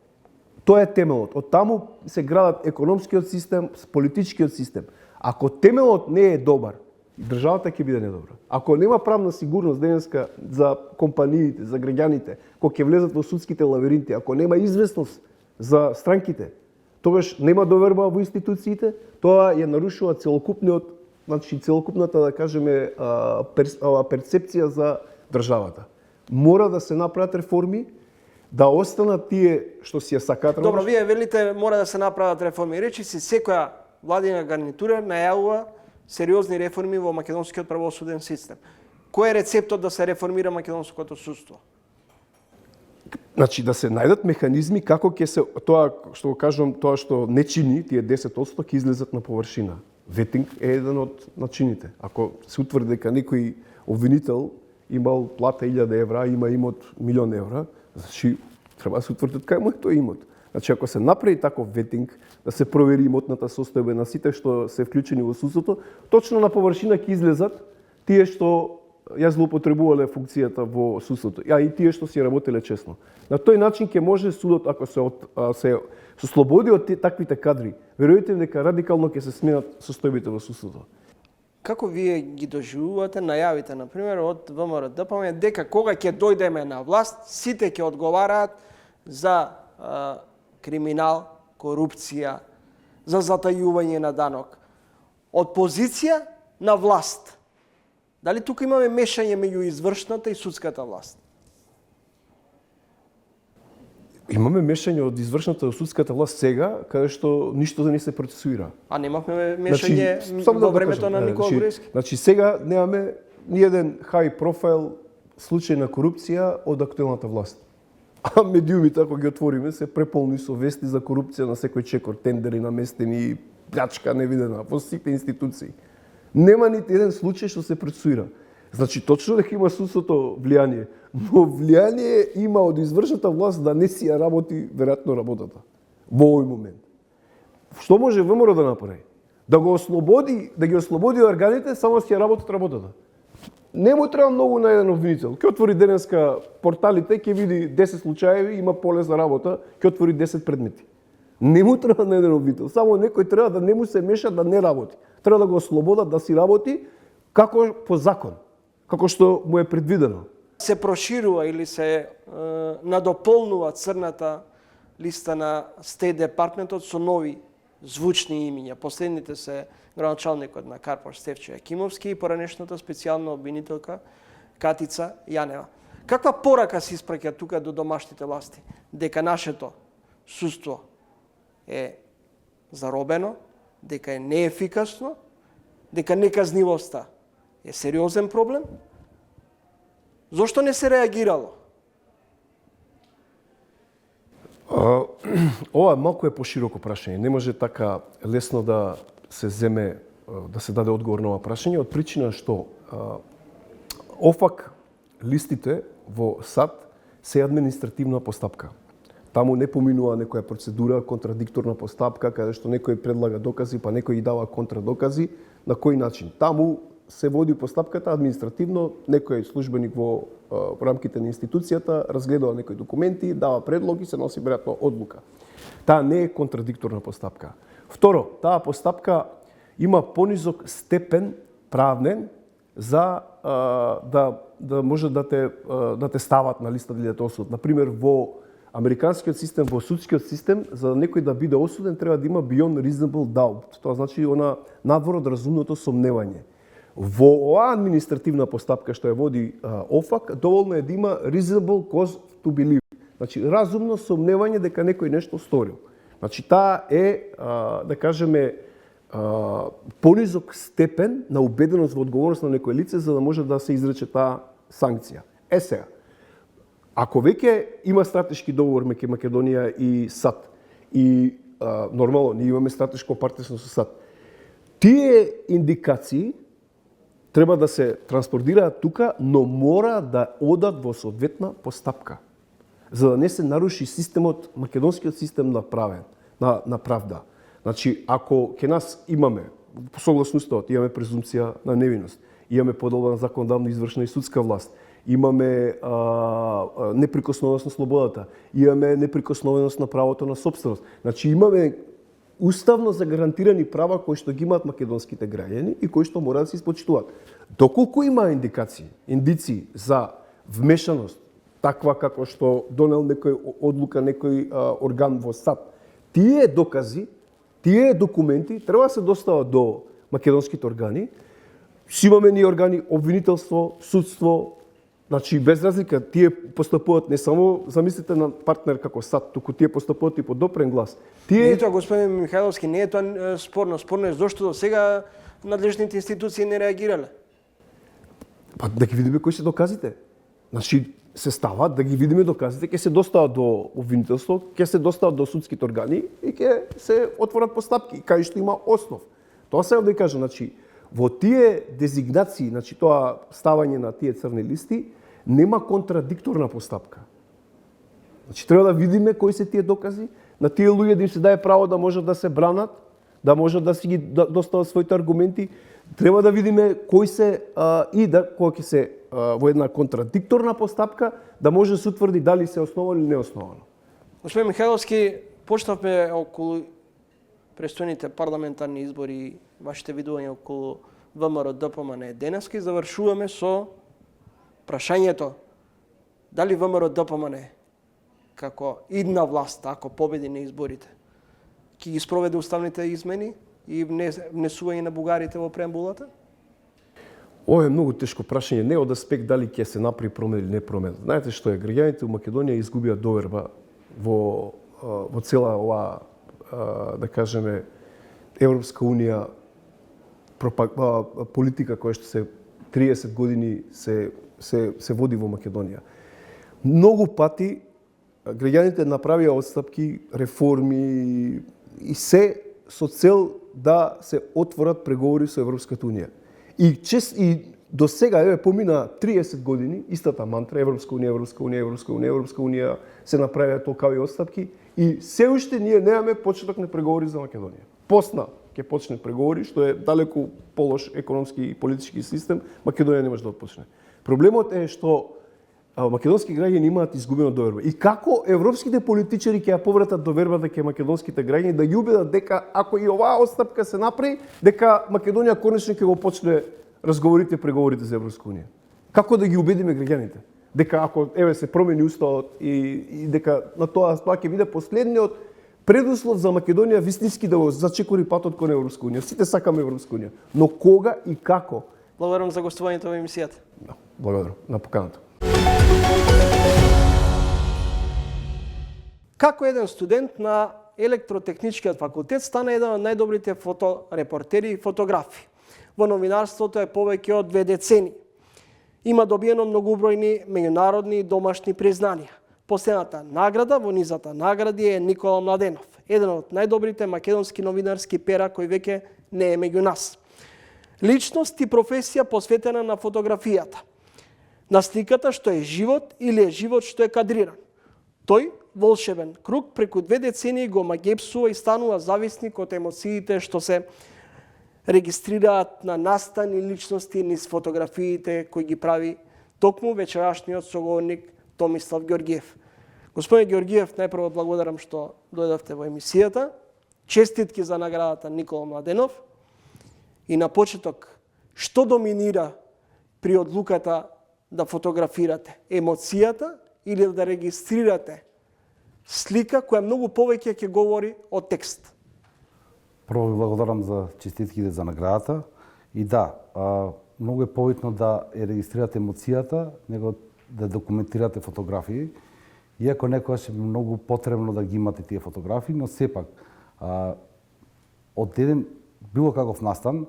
Тоа е темелот. Од таму се градат економскиот систем, политичкиот систем. Ако темелот не е добар, државата ќе биде недобра. Ако нема правна сигурност денеска за компаниите, за граѓаните, кои ќе влезат во судските лавиринти, ако нема известност за странките, тогаш нема доверба во институциите, тоа ја нарушува целокупниот, значи целокупната, да кажеме, перцепција за државата. Мора да се направат реформи, да останат тие што си ја сакаат. Добро, вие велите мора да се направат реформи. Речи се секоја владина гарнитура најавува сериозни реформи во македонскиот правосуден систем. Кој е рецептот да се реформира македонското судство? Значи да се најдат механизми како ќе се тоа што го кажувам, тоа што не чини, тие 10% ќе излезат на површина. Ветинг е еден од начините. Ако се утврди дека некој обвинител имал плата 1000 евра, има имот 1.000.000 евра, значи треба да се утврдат кај му е тој имот. Значи, ако се направи таков ветинг, да се провери имотната состојба на сите што се вклучени во судството, точно на површина ќе излезат тие што ја злоупотребувале функцијата во судството, а и тие што си работеле честно. На тој начин ќе може судот, ако се ослободи од таквите кадри, верујте ми дека радикално ќе се сменат состојбите во судството. Како вие ги доживувате најавите, например, од ВМРО-ДПМНЕ, дека кога ќе дојдеме на власт, сите ќе одговараат за криминал, корупција, за затајување на данок. Од позиција на власт. Дали тука имаме мешање меѓу извршната и судската власт? Имаме мешање од извршната до судската власт сега, каде што ништо да не се процесуира. А немавме мешање во времето на Никола Груевски? Значи сега немаме ниеден high profile случај на корупција од актуелната власт. А медиумите, ако ги отвориме, се преполни со вести за корупција на секој чекор, тендери наместени, плячка невидена во сите институции. Нема нити еден случај што се процесуира. Значи, точно дека има судството влијание, но влијание има од извршната власт да не си ја работи веројатно работата во овој момент. Што може ВМРО да направи? Да го ослободи, да ги ослободи органите, само си ја работат работата. Не му треба многу на еден обвинител. Ќе отвори денеска порталите, ќе види 10 случаеви, има поле за работа, ќе отвори 10 предмети. Не му треба на еден обвинител, само некој треба да не му се меша да не работи. Треба да го ослободат да си работи како по закон, како што му е предвидено. Се проширува или се надополнува црната листа на Стејт департментот со нови звучни имиња. Последните се градоначалникот на Карпаш Стефчо Јакимовски и поранешната специјална обвинителка Катица Јанева. Каква порака се испраќа тука до домашните власти? Дека нашето судство е заробено, дека е неефикасно, дека неказнивоста е сериозен проблем? Зошто не се реагирало? Ова малку е пошироко прашање. Не може така лесно да се земе, да се даде одговор на ова прашање, од причина што ОФАК листите во САД се административна постапка. Таму не поминува некоја процедура, контрадикторна постапка, каде што некој предлага докази, па некој ги дава контрадокази. На кој начин? Таму се води постапката административно, некој службеник во рамките на институцијата разгледува некои документи, дава предлоги, се носи веројатно одлука. Таа не е контрадикторна постапка. Второ, таа постапка има понизок степен правнен за да може да те стават на листа да те осудат. Например, во американскиот систем, во судскиот систем, за некој да биде осуден треба да има beyond reasonable doubt. Тоа значи она надвор од разумното сомневање. Во оваа административна постапка што ја води ОФАК, доволно е да има reasonable cause to believe. Значи, разумно сомневање дека некој нешто сторил. Значи, таа е, да кажеме, понизок степен на убеденост во одговорност на некој лице за да може да се изрече таа санкција. Сега, ако веќе има стратешки договор меѓу Македонија и САД и нормално ние имаме стратешко партнерство со САД, тие индикации треба да се транспортираат тука, но мора да одат во соодветна постапка, за да не се наруши системот, македонскиот систем на правда. Значи, ако ке нас имаме, согласно Уставот, имаме презумпција на невиност, имаме поделба на законодавна, извршна и судска власт, имаме неприкосновеност на слободата, имаме неприкосновеност на правото на собственост. Значи, имаме уставно загарантирани права кои што ги имаат македонските граѓани и кои што мора да се испочитуваат. Доколку има индиции за вмешаност, таква како што донел некој одлука, некој орган во САД, тие докази, тие документи треба да се достават до македонските органи. Си имаме ние органи обвинителство, судство, значи без разлика тие постапуваат не само замислите на партнер како САД, туку тие постапуваат и по допрен глас. Не е тоа, господин Михајловски, не е тоа спорно. Спорно е зашто до сега надлежните институции не реагирале. Па да ги видиме кои се доказите. Значи се стават, да ги видиме доказите, ќе се достават до обвинителство, ќе се достават до судските органи и ќе се отворат постапки, кај што има основ. Тоа се да кажа, значи во тие дезигнации, значи тоа ставање на тие црни листи, нема контрадикторна постапка. Значи треба да видиме кои се тие докази, на тие луѓе да им се даде право да можат да се бранат, да можат да си ги достават своите аргументи. Треба да видиме кои се и да кога ќе се во една контрадикторна постапка да може да се утврди дали се основано или не основано. Господин Михайловски, почнавме околу престојните парламентарни избори, вашите видувања околу ВМРО ДПМН. Денеска и завршуваме со прашањето дали ВМРО ДПМН како идна власт, ако победи на изборите, ќе ги спроведе уставните измени и внесување на бугарите во преамбулата? Ова е многу тешко прашање, не од аспект дали ќе се направи промена или не промена. Знаете што е, граѓаните у Македонија изгубија доверба во цела оваа, да кажеме, Европска унија политика која што се 30 години се води во Македонија. Многу пати граѓаните направија отстапки, реформи и се со цел да се отворат преговори со Европската унија. И до сега, помина 30 години, истата мантра, Европска унија, Европска унија, Европска унија, Европска унија, се направија толкави отстапки и се уште ние немаме почеток на преговори за Македонија. Посна ќе почне преговори, што е далеку полош економски и политички систем, Македонија не може да отпочне. Проблемот е што македонски граѓани имаат изгубено доверба. И како европските политичари ќе ја повратат довербата кај македонските граѓани да ги убедат дека ако и оваа отстапка се направи, дека Македонија конечно ќе го почне разговорите, преговорите за Европска унија. Како да ги убедиме граѓаните? Дека ако се промени уставот и дека на тоа ќе биде последниот предуслов за Македонија вистински да го зачекори патот кон Европска унија. Сите сакаме Европска унија, но кога и како? Благодарам за гостувањето во емисијата. Благодарам на поканата. Како еден студент на електротехничкиот факултет стана еден од најдобрите фоторепортери и фотографи. Во новинарството е повеќе од 2 децени. Има добиено многубројни меѓународни и домашни признанија. Последната награда во низата награди е Никола Младенов, еден од најдобрите македонски новинарски пера кој веќе не е меѓу нас. Личност и професија посветена на фотографијата. На сликата што е живот или е живот што е кадриран. Тој, волшебен круг, преку 2 децении го магепсува и станува зависник од емоциите што се регистрираат на настани личности низ фотографиите кои ги прави токму вечерашниот соговорник Томислав Ѓорѓиев. Господин Ѓорѓиев, најпрво благодарам што дојдовте во емисијата. Честитки за наградата Никола Младенов. И на почеток, што доминира при одлуката да фотографирате? Емоцијата или да регистрирате слика која многу повеќе ќе говори од текст? Прво ви благодарам за честитките за наградата. И да, многу е повитно да ја регистрирате емоцијата, него да документирате фотографии. Иако некогаш е многу потребно да ги имате тие фотографии, но сепак од еден било каков настан,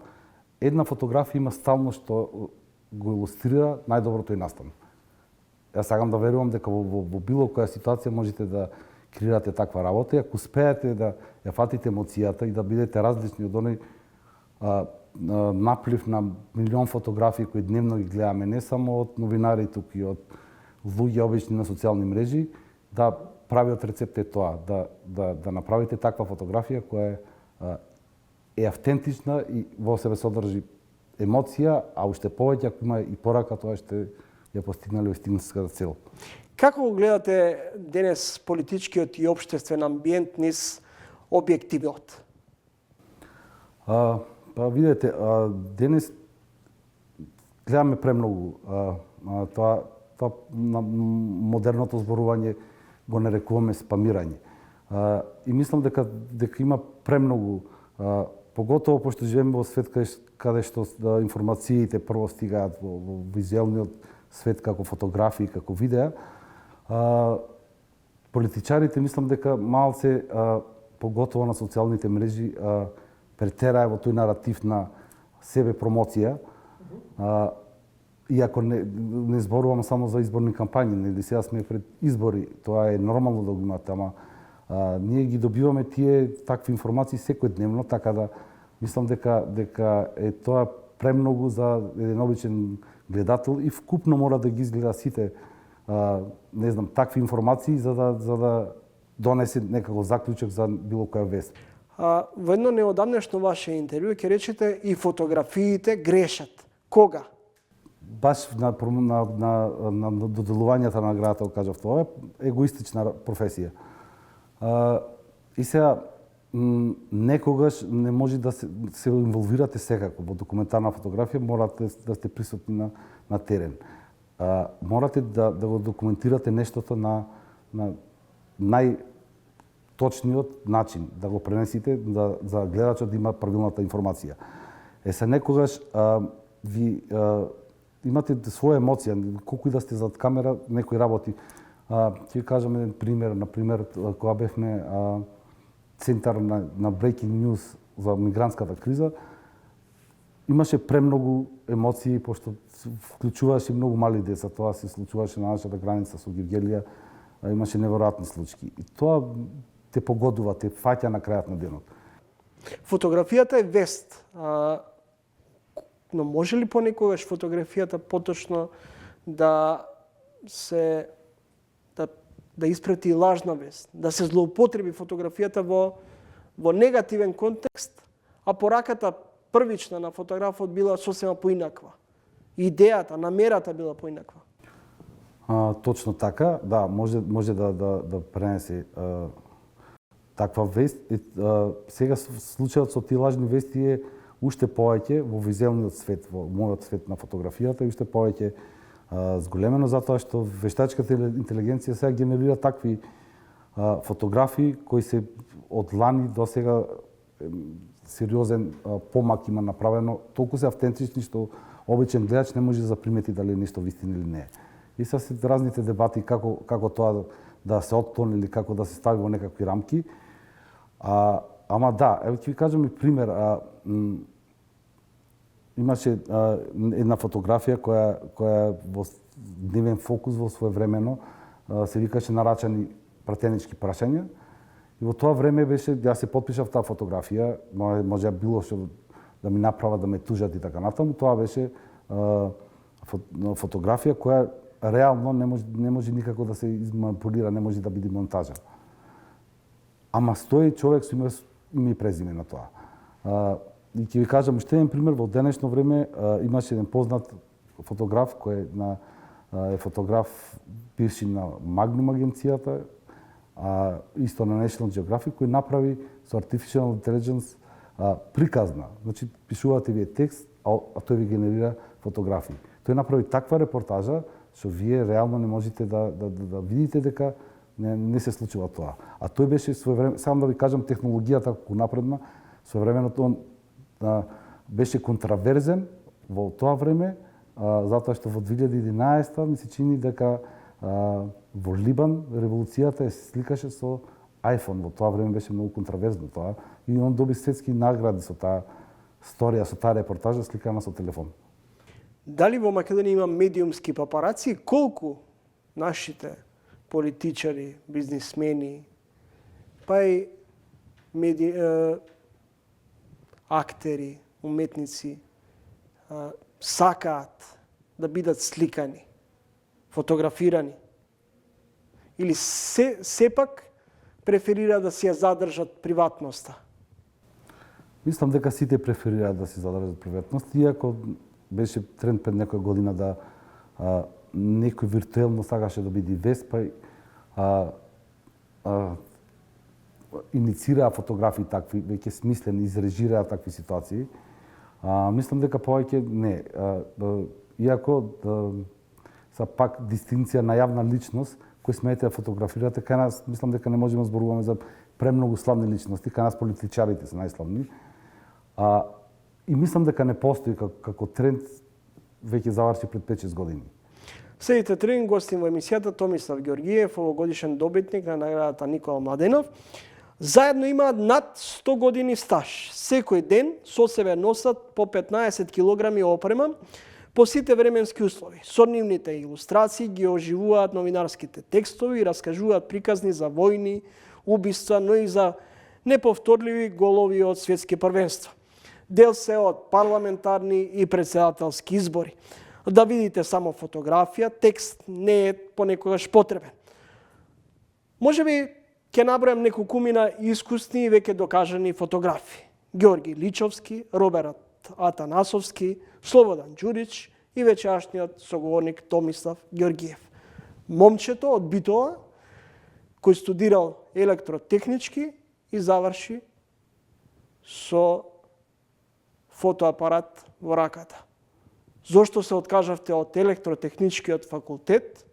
една фотографија има стално што го илустрира најдоброто и настан. Јас сакам да верувам дека во било која ситуација можете да креирате таква работа и ако успеете да ја фатите емоцијата и да бидете различни од оној наплив на милион фотографии кои дневно ги гледаме, не само од новинари, туку и од луѓе обични на социјални мрежи, да правиот рецепт е тоа, да направите таква фотографија која е автентична и во себе содржи емоција, а уште повеќе ако има и порака, тоа ще ја постигнале вистинската цел. Како го гледате денес политичкиот и општествен амбиент низ објективот? Видете, денес гледаме премногу. Тоа на модерното зборување го нарекуваме спамирање. И мислам дека има премногу, поготово пошто живееме во свет каде што информациите прво стигаат во визуелниот свет како фотографии, како видеа. Политичарите мислам дека малце, поготово на социјалните мрежи, претераа во тој наратив на себе промоција. Иако не зборувам само за изборни кампањи, нели сега сме пред избори, тоа е нормално да го имате, ама ние ги добиваме тие такви информации секојдневно, така да мислам дека е тоа премногу за еден обичен гледател и вкупно мора да ги изгледа сите не знам такви информации за да донесе некако заклучок за било која вест. Во едно неодамнешно ваше интервју ќе речете и фотографиите грешат. Кога? Баш на доделувањето на наградата кажав тоа е егоистична професија. И сега некогаш не може да се инволвирате секако во документарна фотографија, морате да сте присутни на терен. Морате да го документирате нештото на најточниот начин, да го пренесите за гледачот да има правилната информација. Се некогаш ви имате своја емоција, колку и да сте зад камера, некои работи. Ќе ви кажам еден пример, например, кога бевме центар на breaking news за мигрантската криза, имаше премногу емоции, пошто вклучуваше многу мали деца. Тоа се случуваше на нашата граница со Гевгелија, имаше неверојатни случаи. И тоа те погодува, те фаќа на крајот на денот. Фотографијата е вест. Но може ли понекогаш фотографијата поточно да испрати лажна вест, да се злоупотреби фотографијата во негативен контекст, а пораката првична на фотографот била сосема поинаква. Идејата, намерата била поинаква. Точно така, да, може да пренесе таква вест. Сега случајот со тие лажни вести е уште повеќе во визуелниот свет, во мојот свет на фотографијата, и уште повеќе зголемено затоа што вештачката интелигенција сега генерира такви фотографии кои се од лани до сега сериозен помак има направено, толку се автентични што обичен гледач не може да запримети дали е нешто вистина или не. И се разните дебати како тоа да се отклони или како да се стави во некакви рамки. Ама да, ево ќе ви кажам и пример. Имаше една фотографија која во дневен фокус во своевремено се викаше нарачани пратенички прашања. И во тоа време беше, ја се потпишав таа фотографија, може било што да ми направат, да ме тужат и така натаму. Тоа беше фотографија која реално не може никако да се изманипулира, не може да биде монтажа. Ама стои човек со име и презиме на тоа. И ќе ви кажам уште еден пример, во денешно време имаше еден познат фотограф кој е фотограф бивши на Magnum агенцијата, исто на National Geographic, кој направи со Artificial Intelligence приказна. Значи, пишувате вие текст, а тој ви генерира фотографии. Тој направи таква репортажа, што вие реално не можете да видите дека не се случува тоа. А тој беше своевремено, само да ви кажам технологијата како напредна, своевремено тоа беше контраверзен во тоа време, затоа што во 2011 ми се чини дека во Либан револуцијата се сликаше со iPhone. Во тоа време беше многу контраверзно тоа и он доби светски награди со таа сторија, со таа репортажа сликана со телефон. Дали во Македонија има медиумски папараци? Колку нашите политичари, бизнисмени, па и актери, уметници сакаат да бидат сликани, фотографирани? Или сепак преферираат да си ја задржат приватноста? Мислам дека сите преферираат да си задржат приватност, иако беше тренд пред некоја година да некој виртуелно сакаше да биде вест, па иницираа фотографии такви, веќе смислени, изрежираа такви ситуации. Мислам дека повеќе не. Иако са пак дистинција на јавна личност, кој смеете да фотографирате, кај нас мислам дека не можеме да зборуваме за премногу славни личности, кај нас политичарите се најславни. И мислам дека не постои како тренд, веќе заврши пред 5-6 години. Следите тренинг гостин во емисијата Томислав Ѓоргиев, овогодишен добитник на наградата Никола Младенов. Заедно имаат над 100 години стаж. Секој ден со себе носат по 15 килограми опрема по сите временски услови. Со нивните илустрации ги оживуваат новинарските текстови и раскажуваат приказни за војни, убиства, но и за неповторливи голови од светски првенства. Дел се од парламентарни и председателски избори. Да видите само фотографија, текст не е понекогаш потребен. Може би Ќе набројам неколкумина искусни и веќе докажани фотографи. Георги Личовски, Роберт Атанасовски, Слободан Ѓурич и вечерашниот соговорник Томислав Ѓоргиев. Момчето од Битола, кој студирал електротехнички и заврши со фотоапарат во раката. Зошто се откажавте од електротехничкиот факултет,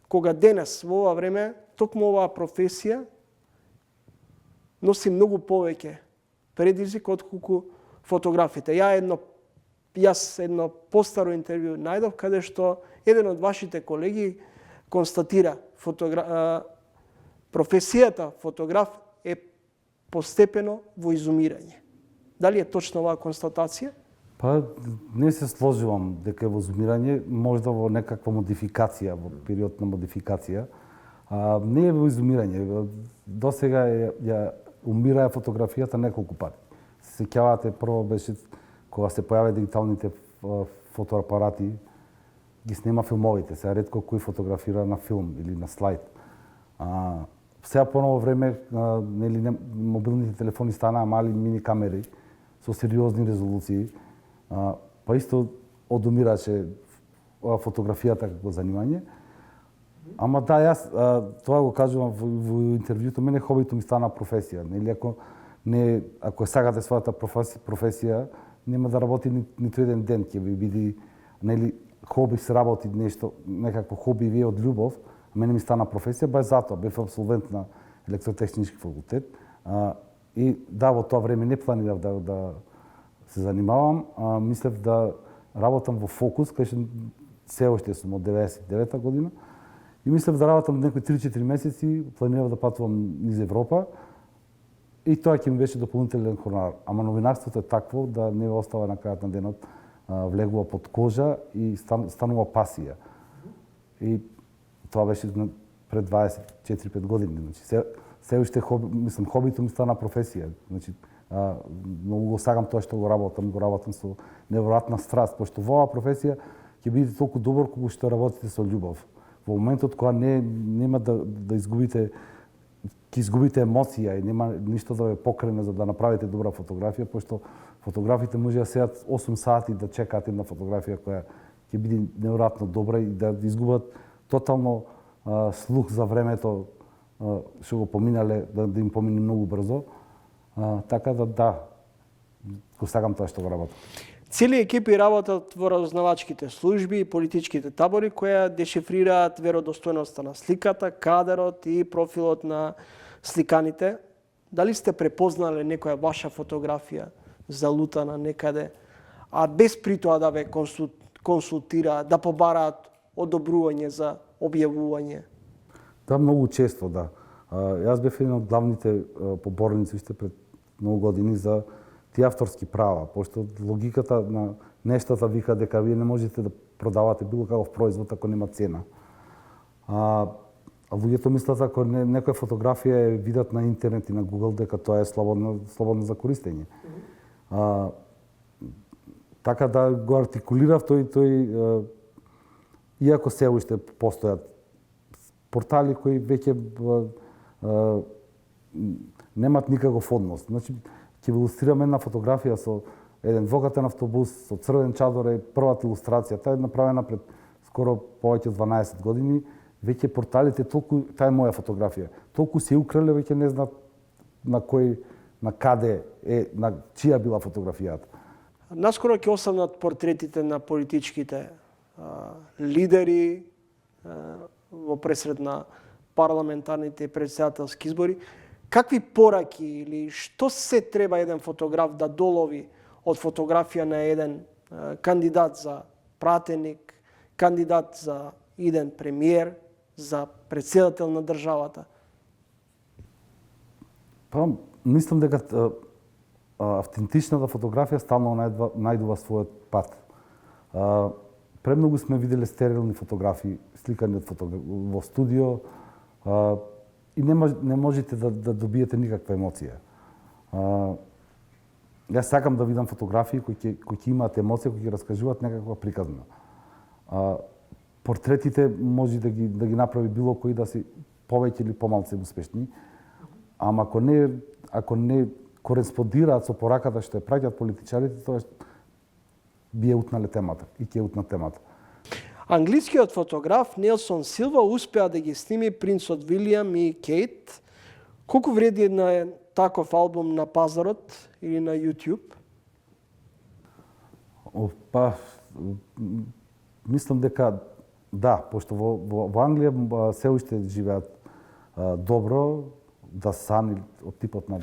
кога денес во ова време токму оваа професија носи многу повеќе предизвик отколку фотографите. Јас едно постаро интервју најдов каде што еден од вашите колеги констатира професијата фотограф е постепено во изумирање. Дали е точна оваа констатација? Па не се сложувам дека е во изумирање, можда во некаква модификација, во период на модификација. Не е во изумирање. До сега ја умира фотографијата неколку пати. Се сеќавате, прво беше кога се појавија дигиталните фотоапарати, ги снема филмовите. Сега ретко кој фотографира на филм или на слайд. Сега по ново време мобилните телефони станаа мали мини камери со сериозни резолуции. Па исто одумираше фотографијата како занимање. Ама да, јас тоа го кажувам во интервјуто, мене хобито ми стана професија. Нели ако сакате својата професија, нема да работи ниту еден ден, ќе ви биде нели хоби се работи нешто, некакво хоби ви од љубов. Мене ми стана професија, баш затоа бев абсолвент на електротехнички факултет. И да, во тоа време не планирав да се занимавам, мислев да работам во Фокус, кај што се уште сум од 99-та година. И мислев да работам некои 3-4 месеци, планирав да патувам низ Европа. И тоа ќе ми беше дополнителен хонорар. Ама новинарството е такво да не остава на крајот на денот, влегува под кожа и станува пасија. И тоа беше пред 24-5 години. Значи, се уште хобито ми стана професија. Значи, многу го сакам тоа што го работам со неверојатна страст, пошто во оваа професија ќе бидете толку добар колку што работите со љубов. Во моментот кога нема да изгубите, ќе изгубите емоција и нема ништо да ве покрене за да направите добра фотографија, пошто фотографите може да седат 8 сати да чекаат една фотографија која ќе биде неверојатно добра и да изгубат тотално слух за времето што го поминале, да им помине многу брзо. Така да, го сакам тоа што го работам. Цели екипи работат во разузнавачките служби и политичките табори кои дешифрираат веродостојноста на сликата, кадрот и профилот на сликаните. Дали сте препознале некоја ваша фотографија залутана некаде, а без при тоа да ве консултираат, да побараат одобрување за објавување? Да, многу често, да. Јас бев еден од главните поборници уште пред многу години за тие авторски права, пошто логиката на нештата вика дека вие не можете да продавате било каков производ ако нема цена. А луѓето мислат ако некоја фотографија е видат на интернет и на Google дека тоа е слободно за користење. Така да го артикулирав тој иако се уште постојат портали кои веќе немат никаков однос. Значи, ќе ви илустрирам една фотографија со еден двокатен автобус со црвен чадор е првата илустрација. Таа е направена пред скоро повеќе од 12 години. Веќе порталите толку, таа е моја фотографија. Толку се украле, веќе не знаат на каде е, на чија била фотографијата. Наскоро ќе останат портретите на политичките лидери во пресред на парламентарните и претседателски избори. Какви пораки или што се треба еден фотограф да долови од фотографија на еден кандидат за пратеник, кандидат за иден премиер, за претседател на државата? Па, мислам дека автентичната фотографија стално најдува својот пат. Премногу сме виделе стерилни фотографии, сликани во студио, и не можете да добиете никаква емоција. Јас сакам да видам фотографии кои ќе имаат емоција, кои ќе раскажуваат некаква приказна. Портретите може да ги направи било кој да си повеќе или помалку успешни, Ама ако не кореспондираат со пораката што ја праќаат политичарите, тоа би ја утнале темата и ќе утна темата. Англискиот фотограф Нелсон Силва успеа да ги сними принцот Вилијам и Кейт. Колку вреди една таков албум на пазарот или на YouTube? Па, мислам дека да, пошто во Англија се уште живеат добро, да Сан од типот на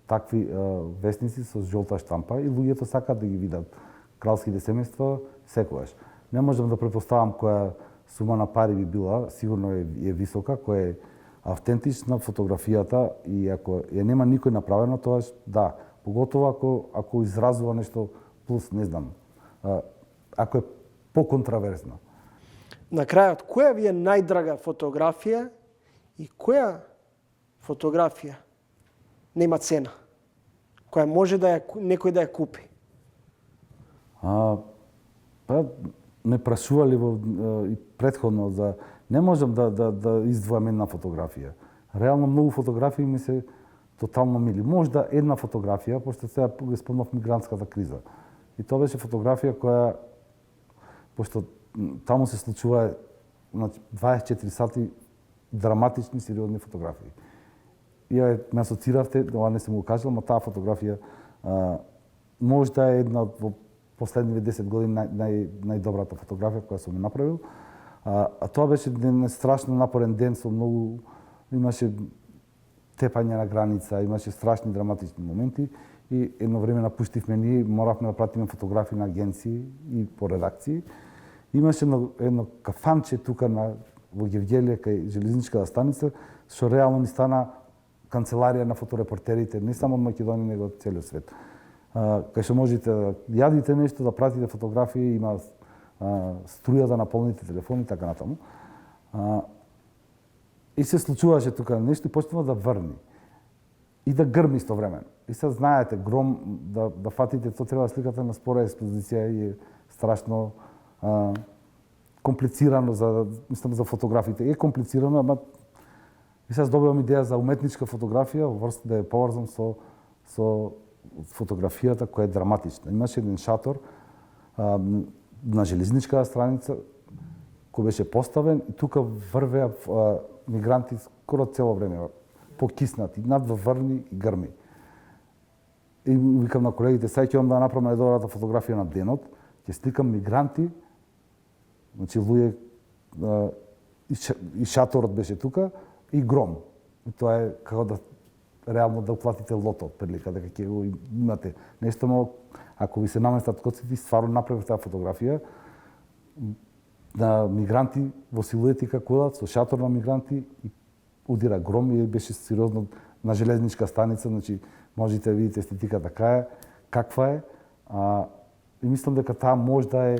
такви вестници со жолта штампа и луѓето сакаат да ги видат кралските семејства секогаш. Не можам да претпоставам која сума на пари би била, сигурно е висока, која е автентична фотографијата и ако ја нема никој направено, тоа да, поготово ако изразува нешто плюс, не знам, ако е поконтраверзна. На крајот, која ви е најдрага фотографија и која фотографија нема цена, која може да некој да ја купи? Па, ме прашували и претходно за не можам да издвојам една фотографија. Реално многу фотографии ми се тотално мили. Можда една фотографија, пошто сега го спомнав мигрантската криза. И тоа беше фотографија која, пошто таму се случува 24 сати драматични, сериозни фотографии. И ме асоциравте, ова не сум го кажал, но таа фотографија можда е една во последниве 10 години најдобрата фотографија која сум направил. А тоа беше еден страшно напорен ден со многу, имаше тепање на граница, имаше страшни драматични моменти и едно време напуштивме ние, моравме да пратиме фотографии на агенции и по редакции. Имаше едно кафанче тука во Гевгелија кај железничката станица, што реално ни стана канцеларија на фоторепортерите, не само од Македонија, него од целиот свет. Кај што можете да јадите нешто, да пратите фотографии, има струја да наполните телефони и така натаму. И се случуваше тука нешто и почнува да врни. И да грми истовремено. И сега знаете, гром, да фатите, тоа треба да сликате на спора експозиција и е страшно комплицирано мислам за фотографите. Е комплицирано, ама и сега добивам идеја за уметничка фотографија, да ја поврзам со фотографијата која е драматична. Имаше еден шатор на железничката страница кој беше поставен и тука врвеа мигранти скоро цело време, покиснати, надва врни и грми. И викам на колегите, сега ќе да направам најдобрата фотографија на денот, ќе сликам мигранти, значи луѓе и шаторот беше тука и гром. И тоа е како да реално да уплатите лото од прилика, дека ќе го имате нешто, но ако ви се наместат коците, стварно направив таа фотографија на мигранти во силуети како одат, со шатор на мигранти и удира гром и беше сериозно на железничка станица, значи можете да видите естетиката каква е. И мислам дека таа можда е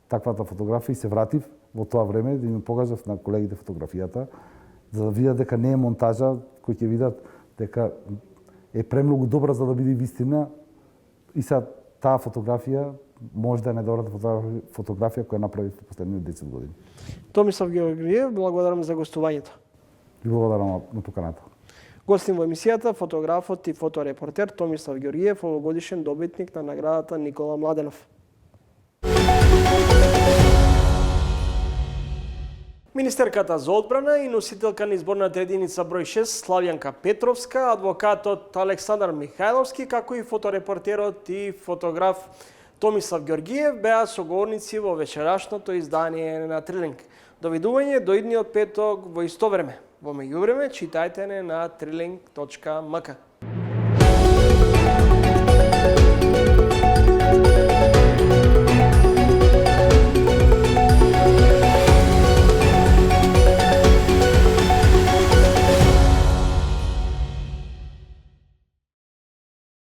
таквата фотографија и се вратив во тоа време да им покажав на колегите фотографијата, за да видат дека не е монтажа, кои ќе видат дека е премногу добра за да биде вистина. И сега таа фотографија може да е најдобрата фотографија која направив во последните 10 години. Томислав Георгиев, благодарам за гостувањето. И благодарам на поканата. Гостин во емисијата фотографот и фоторепортер Томислав Георгиев, овогодишен добитник на наградата Никола Младенов. Министерката за одбрана и носителка на изборната единица број 6 Славјанка Петровска, адвокатот Александар Михајловски, како и фоторепортерот и фотограф Томислав Георгиев беа соговорници во вечерашното издание на Трилинг. Довидување до идниот петок во исто време. Во меѓувреме читајте на trilink.mk.